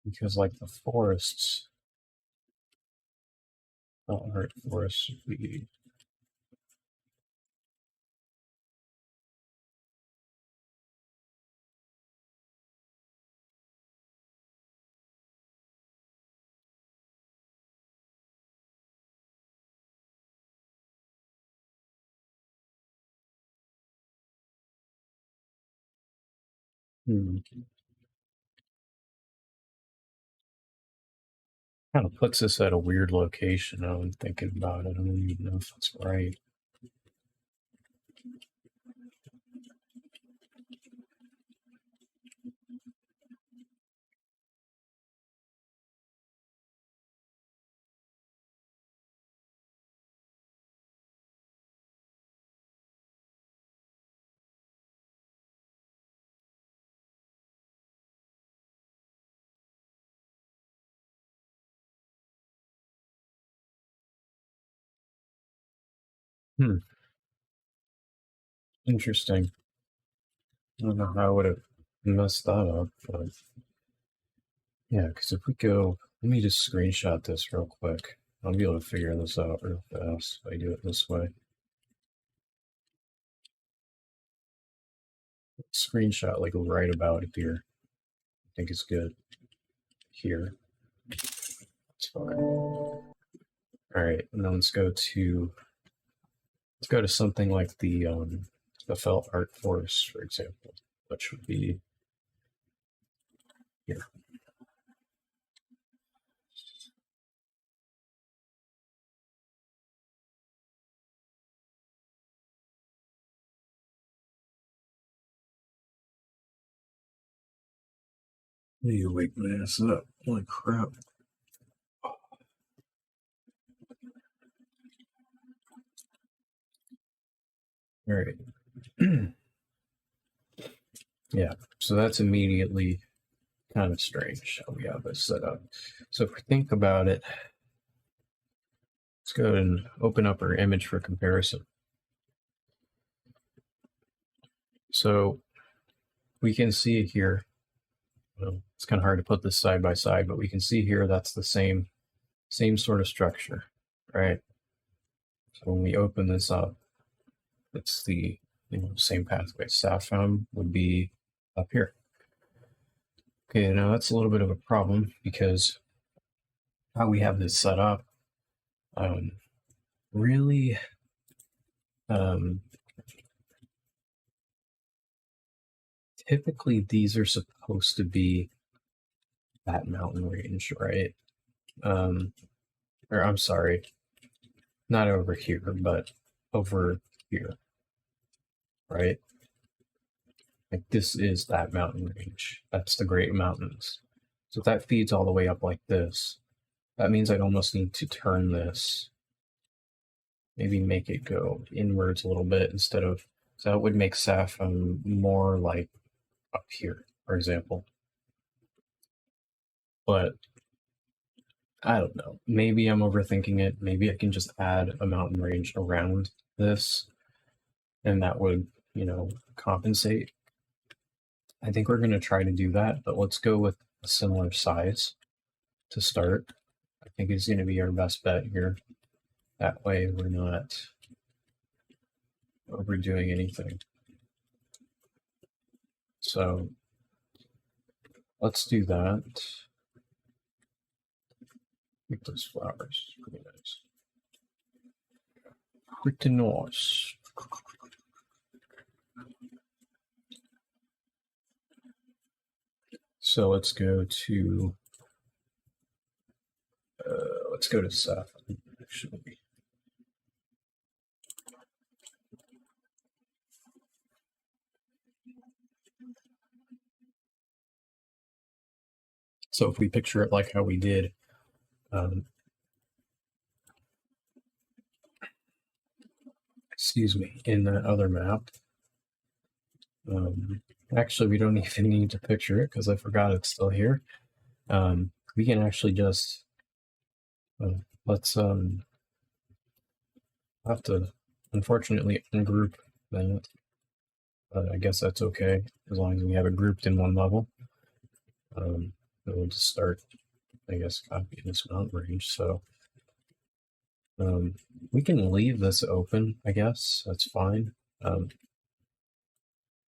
Because, like, the forests, forests would be kind of puts us at a weird location. I'm thinking about it. I don't even know if it's right. Interesting. I don't know how I would have messed that up, but yeah, because if we go, let me just screenshot this real quick. I'll be able to figure this out real fast if I do it this way. Screenshot like right about here. I think it's good. Here. It's fine. Alright, and then let's go to something like the felt art forest, for example, which would be here. I need to wake my ass up. Holy crap. Alright. Yeah, so that's immediately kind of strange how we have this set up. So if we think about it, let's go ahead and open up our image for comparison. So we can see here, well, it's kind of hard to put this side by side, but we can see here that's the same sort of structure, right? So when we open this up, it's the same pathway. Saffron would be up here. Okay, now that's a little bit of a problem because how we have this set up, really, typically these are supposed to be that mountain range, right? Or I'm sorry, not over here, but over here, right? Like this is that mountain range. That's the Great Mountains. So if that feeds all the way up like this, that means I'd almost need to turn this, maybe make it go inwards a little bit instead of, so that would make Saffron more like up here, for example. But I don't know. Maybe I'm overthinking it. Maybe I can just add a mountain range around this and that would, compensate. I think we're going to try to do that, but let's go with a similar size to start. I think it's going to be our best bet here. That way we're not overdoing anything. So let's do that. Look at those flowers. Pretty nice. Pretty nice. So let's go to Seth, actually. So if we picture it like how we did, excuse me, in that other map. Actually, we don't even need to picture it because I forgot it's still here. We can actually just let's have to unfortunately ungroup that, but I guess that's okay as long as we have it grouped in one level. We'll just start, I guess, copying this mountain range. So we can leave this open, I guess. That's fine.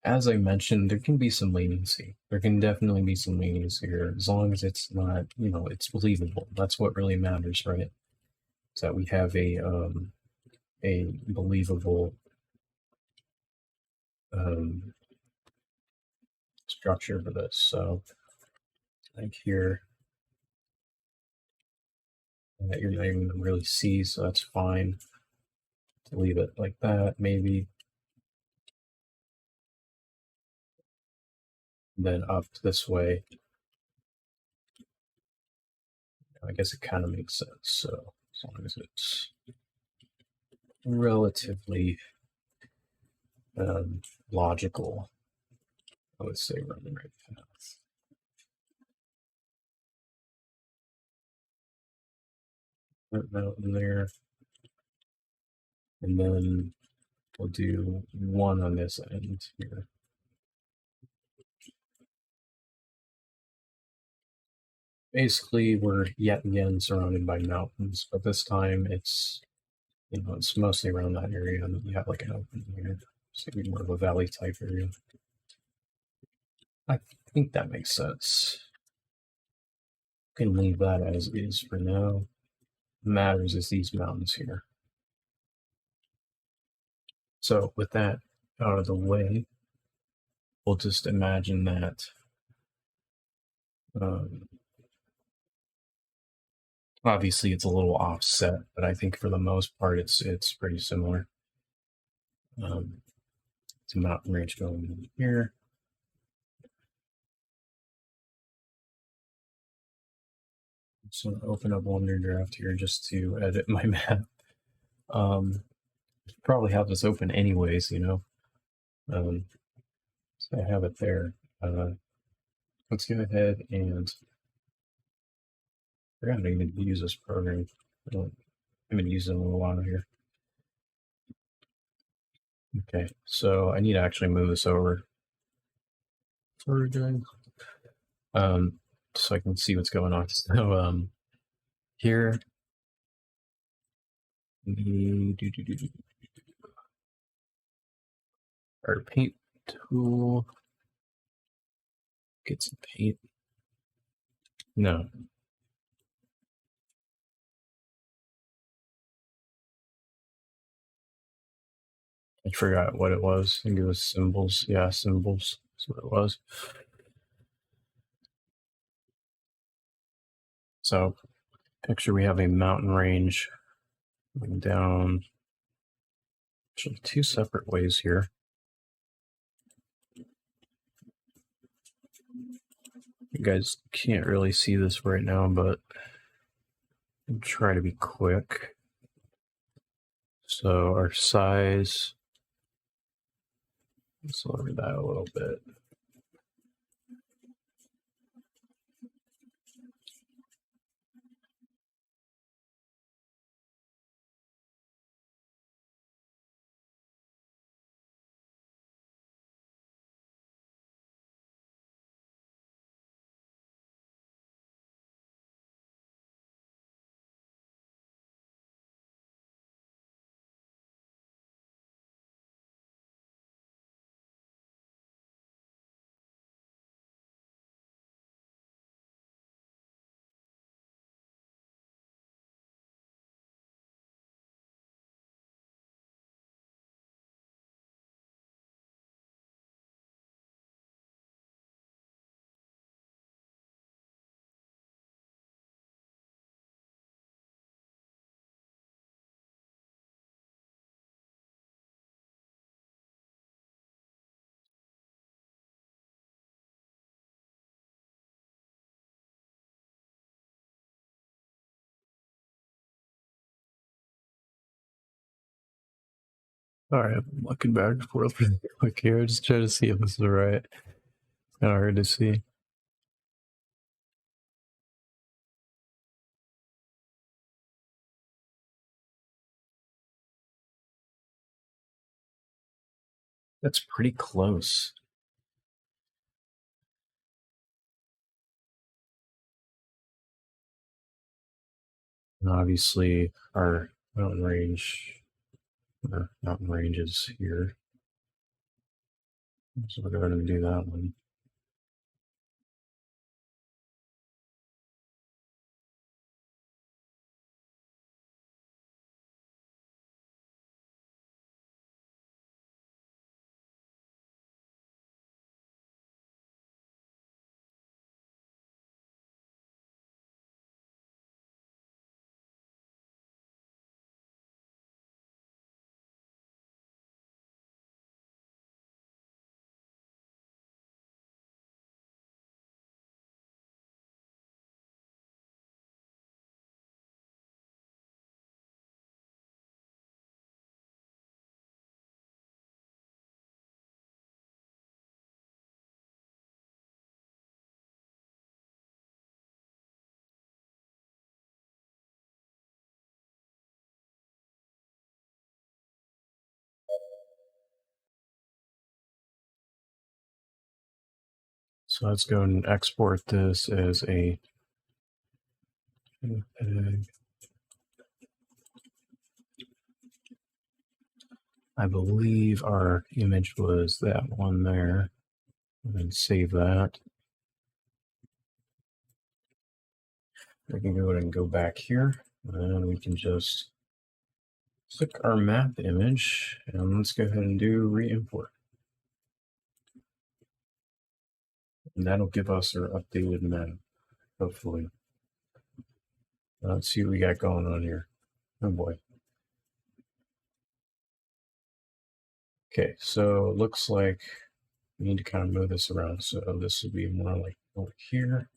As I mentioned, there can be some leniency. There can definitely be some leniency here, as long as it's not, it's believable. That's what really matters, right? Is that we have a believable structure for this. So, like here, that you're not even gonna really see, so that's fine. To leave it like that, maybe. And then up this way. I guess it kind of makes sense. So as long as it's relatively logical, I would say run the right path. That mountain there. And then we'll do one on this end here. Basically, we're yet again surrounded by mountains, but this time it's it's mostly around that area, and you have like an open here, so maybe more of a valley type area. I think that makes sense. Can leave that as is for now. What matters is these mountains here. So with that out of the way, we'll just imagine that obviously it's a little offset, but I think for the most part it's pretty similar. It's a mountain range going in here. So open up WonderDraft here just to edit my map. Probably have this open anyways, so I have it there. Let's go ahead and I forgot to even use this program. I've been using it a little while here. Okay, so I need to actually move this over. That's what we're doing. So I can see what's going on. So here we do our paint tool. Get some paint. No. I forgot what it was. I think it was symbols. Yeah, symbols. That's what it was. So picture we have a mountain range going down actually two separate ways here. You guys can't really see this right now, but I'll try to be quick. So our size, let's lower that a little bit. All right, I'm looking back and forth really quick here. Just try to see if this is right. It's kind of hard to see. That's pretty close. And obviously, our mountain range is here. So we're going to do that one. So let's go and export this as a I believe our image was that one there. And save that. We can go ahead and go back here, and we can just click our map image, and let's go ahead and do re-import. And that'll give us our updated map, hopefully. Let's see what we got going on here. Oh boy. Okay, so it looks like we need to kind of move this around. So this will be more like over here.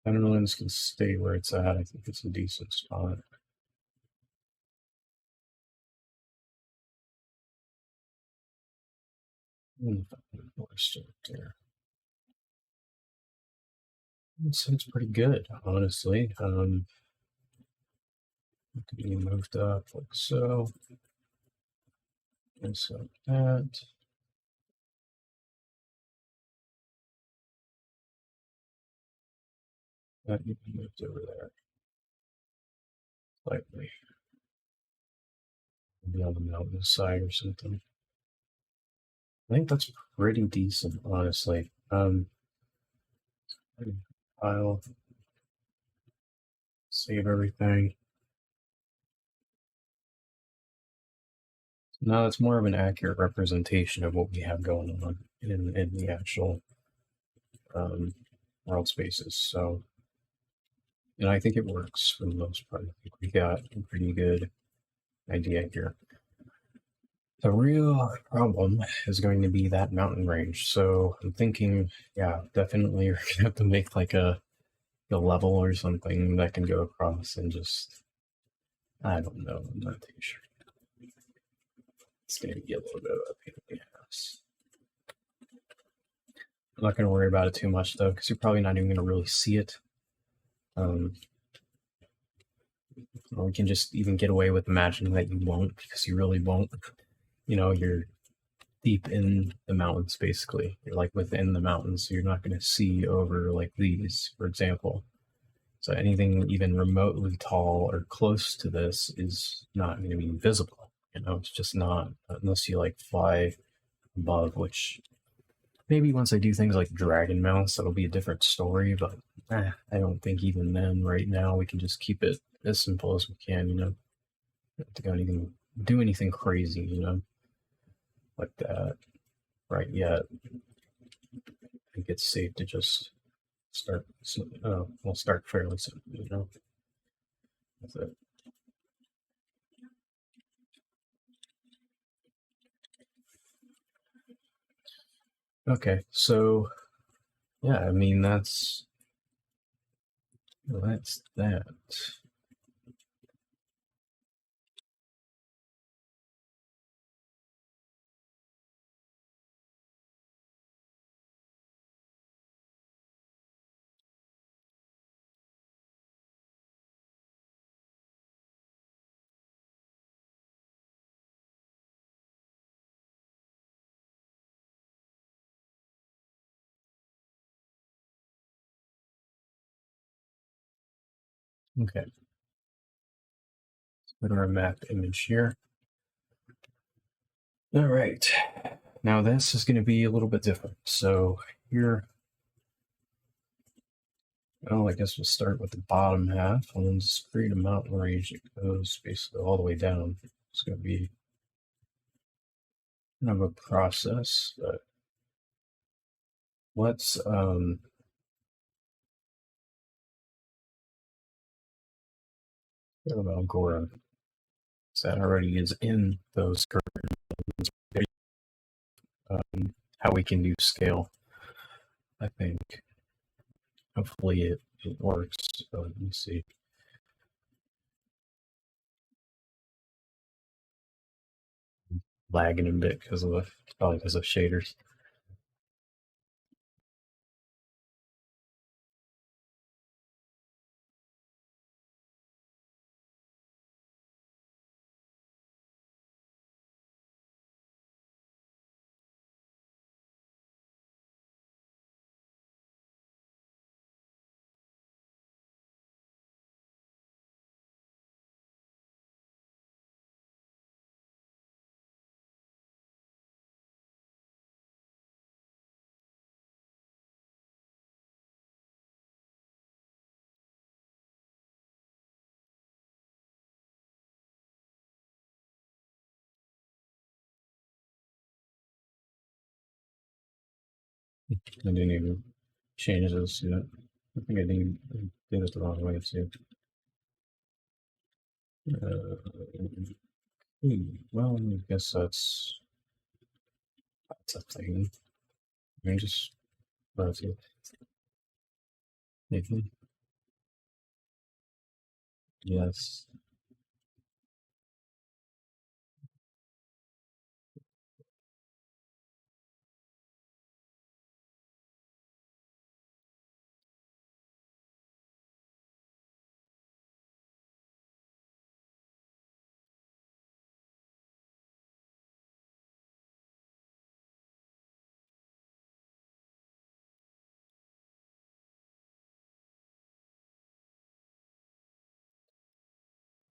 I don't know when this can stay where it's at. I think it's a decent spot. There. It's pretty good, honestly. It could be moved up like so. And so that. That can be moved over there slightly. Maybe on the mountain side or something. I think that's pretty decent, honestly. I'll save everything. Now it's more of an accurate representation of what we have going on in the actual world spaces. So, and I think it works for the most part. I think we got a pretty good idea here. The real problem is going to be that mountain range. So I'm thinking, yeah, definitely we're gonna have to make like a level or something that can go across and just, I don't know, I'm not too sure. It's going to be a little bit of a pain in the ass. I'm not going to worry about it too much though, because you're probably not even going to really see it. Or we can just even get away with imagining that you won't, because you really won't. You know, you're deep in the mountains, basically. You're like within the mountains, so you're not going to see over like these, for example. So anything even remotely tall or close to this is not going to be visible. You know, it's just not, unless you like fly above, which maybe once I do things like Dragon Mouse, that'll be a different story, but I don't think even then, right now, we can just keep it as simple as we can, you know? Not to go anything, do anything crazy, you know? Like that right yet. I think it's safe to just start, we'll start fairly simple, you know? That's it. Okay, so yeah, I mean that's that. Okay. Let's put our map image here. All right. Now this is going to be a little bit different. So here, well, I guess we'll start with the bottom half and then just create a mountain range that goes basically all the way down. It's going to be kind of a process, but let's go to Valgora. That already is in those curtains. How we can do scale, I think. Hopefully it works. So let me see. Lagging a bit because of probably because of shaders. I didn't even change this yet. I think I did it the wrong way too. Well, I guess that's a thing. I mean, just rotate. Maybe. Yes.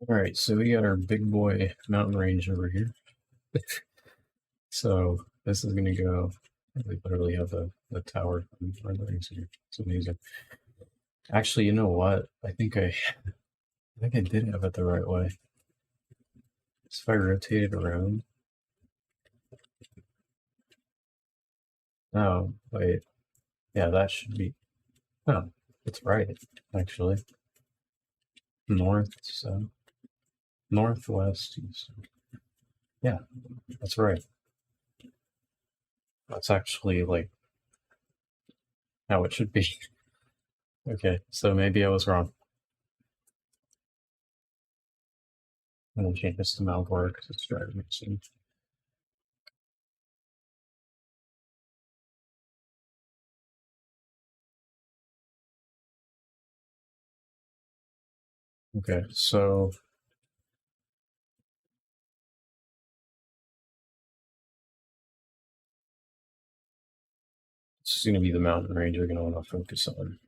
All right, so we got our big boy mountain range over here. So this is gonna go. We literally have the tower renderings here. It's amazing. Actually, you know what? I think I did have it the right way. So if I rotate it around. Oh, wait. Yeah, that should be. Oh, it's right, actually. North, south, northwest, east. Yeah, that's right. That's actually like how it should be. Okay, so maybe I was wrong. I'm gonna change this to Malgore because it's driving me insane. Okay, so this is gonna be the mountain range we're gonna want to focus on.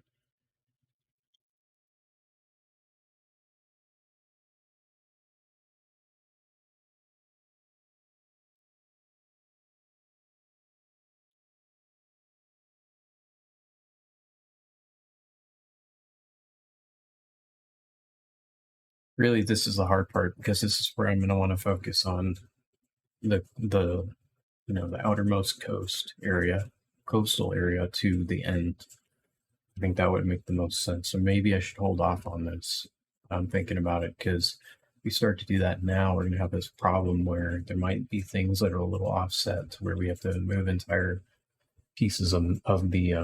Really, this is the hard part because this is where I'm gonna want to focus on the the outermost coastal area to the end. I think that would make the most sense. So maybe I should hold off on this. I'm thinking about it because if we start to do that now, we're going to have this problem where there might be things that are a little offset where we have to move entire pieces of the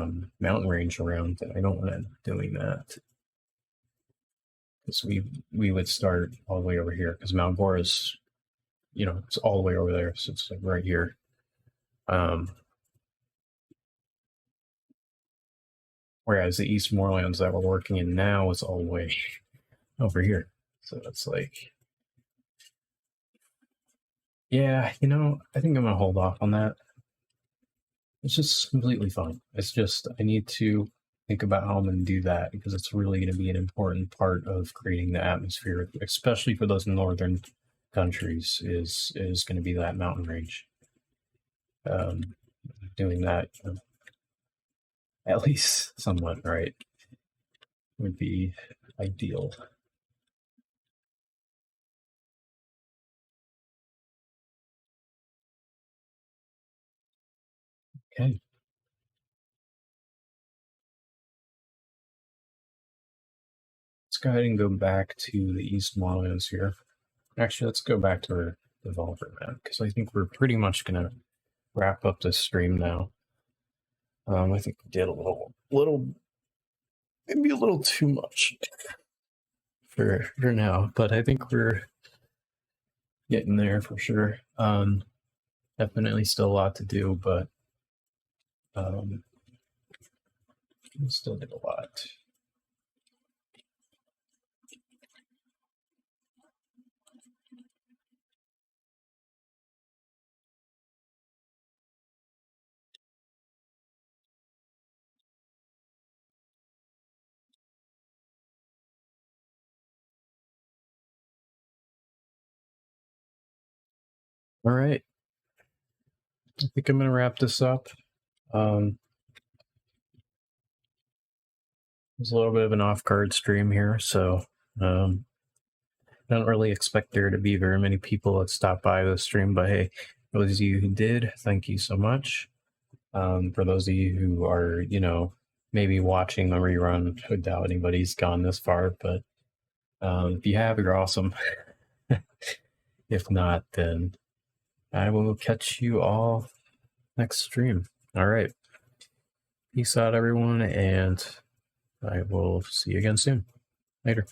mountain range around. And I don't want to doing that because we would start all the way over here because Mount Gore is, it's all the way over there. So it's like right here. Whereas the East Moorlands that we're working in now is all the way over here. So it's like, yeah, I think I'm going to hold off on that. It's just completely fine. It's just, I need to think about how I'm going to do that, because it's really going to be an important part of creating the atmosphere, especially for those northern countries, is going to be that mountain range. Doing that at least somewhat right would be ideal. Okay. Let's go ahead and go back to the East Mountains here. Actually, let's go back to our developer map, because I think we're pretty much going to wrap up this stream now. I think we did a little, maybe a little too much for now, but I think we're getting there for sure. Definitely still a lot to do, but we still did a lot. All right. I think I'm going to wrap this up. It was a little bit of an off-card stream here, so I don't really expect there to be very many people that stop by the stream, but hey, those of you who did, thank you so much. For those of you who are, you know, maybe watching the rerun, I doubt anybody's gone this far, but if you have, you're awesome. If not, then I will catch you all next stream. All right. Peace out, everyone, and I will see you again soon. Later.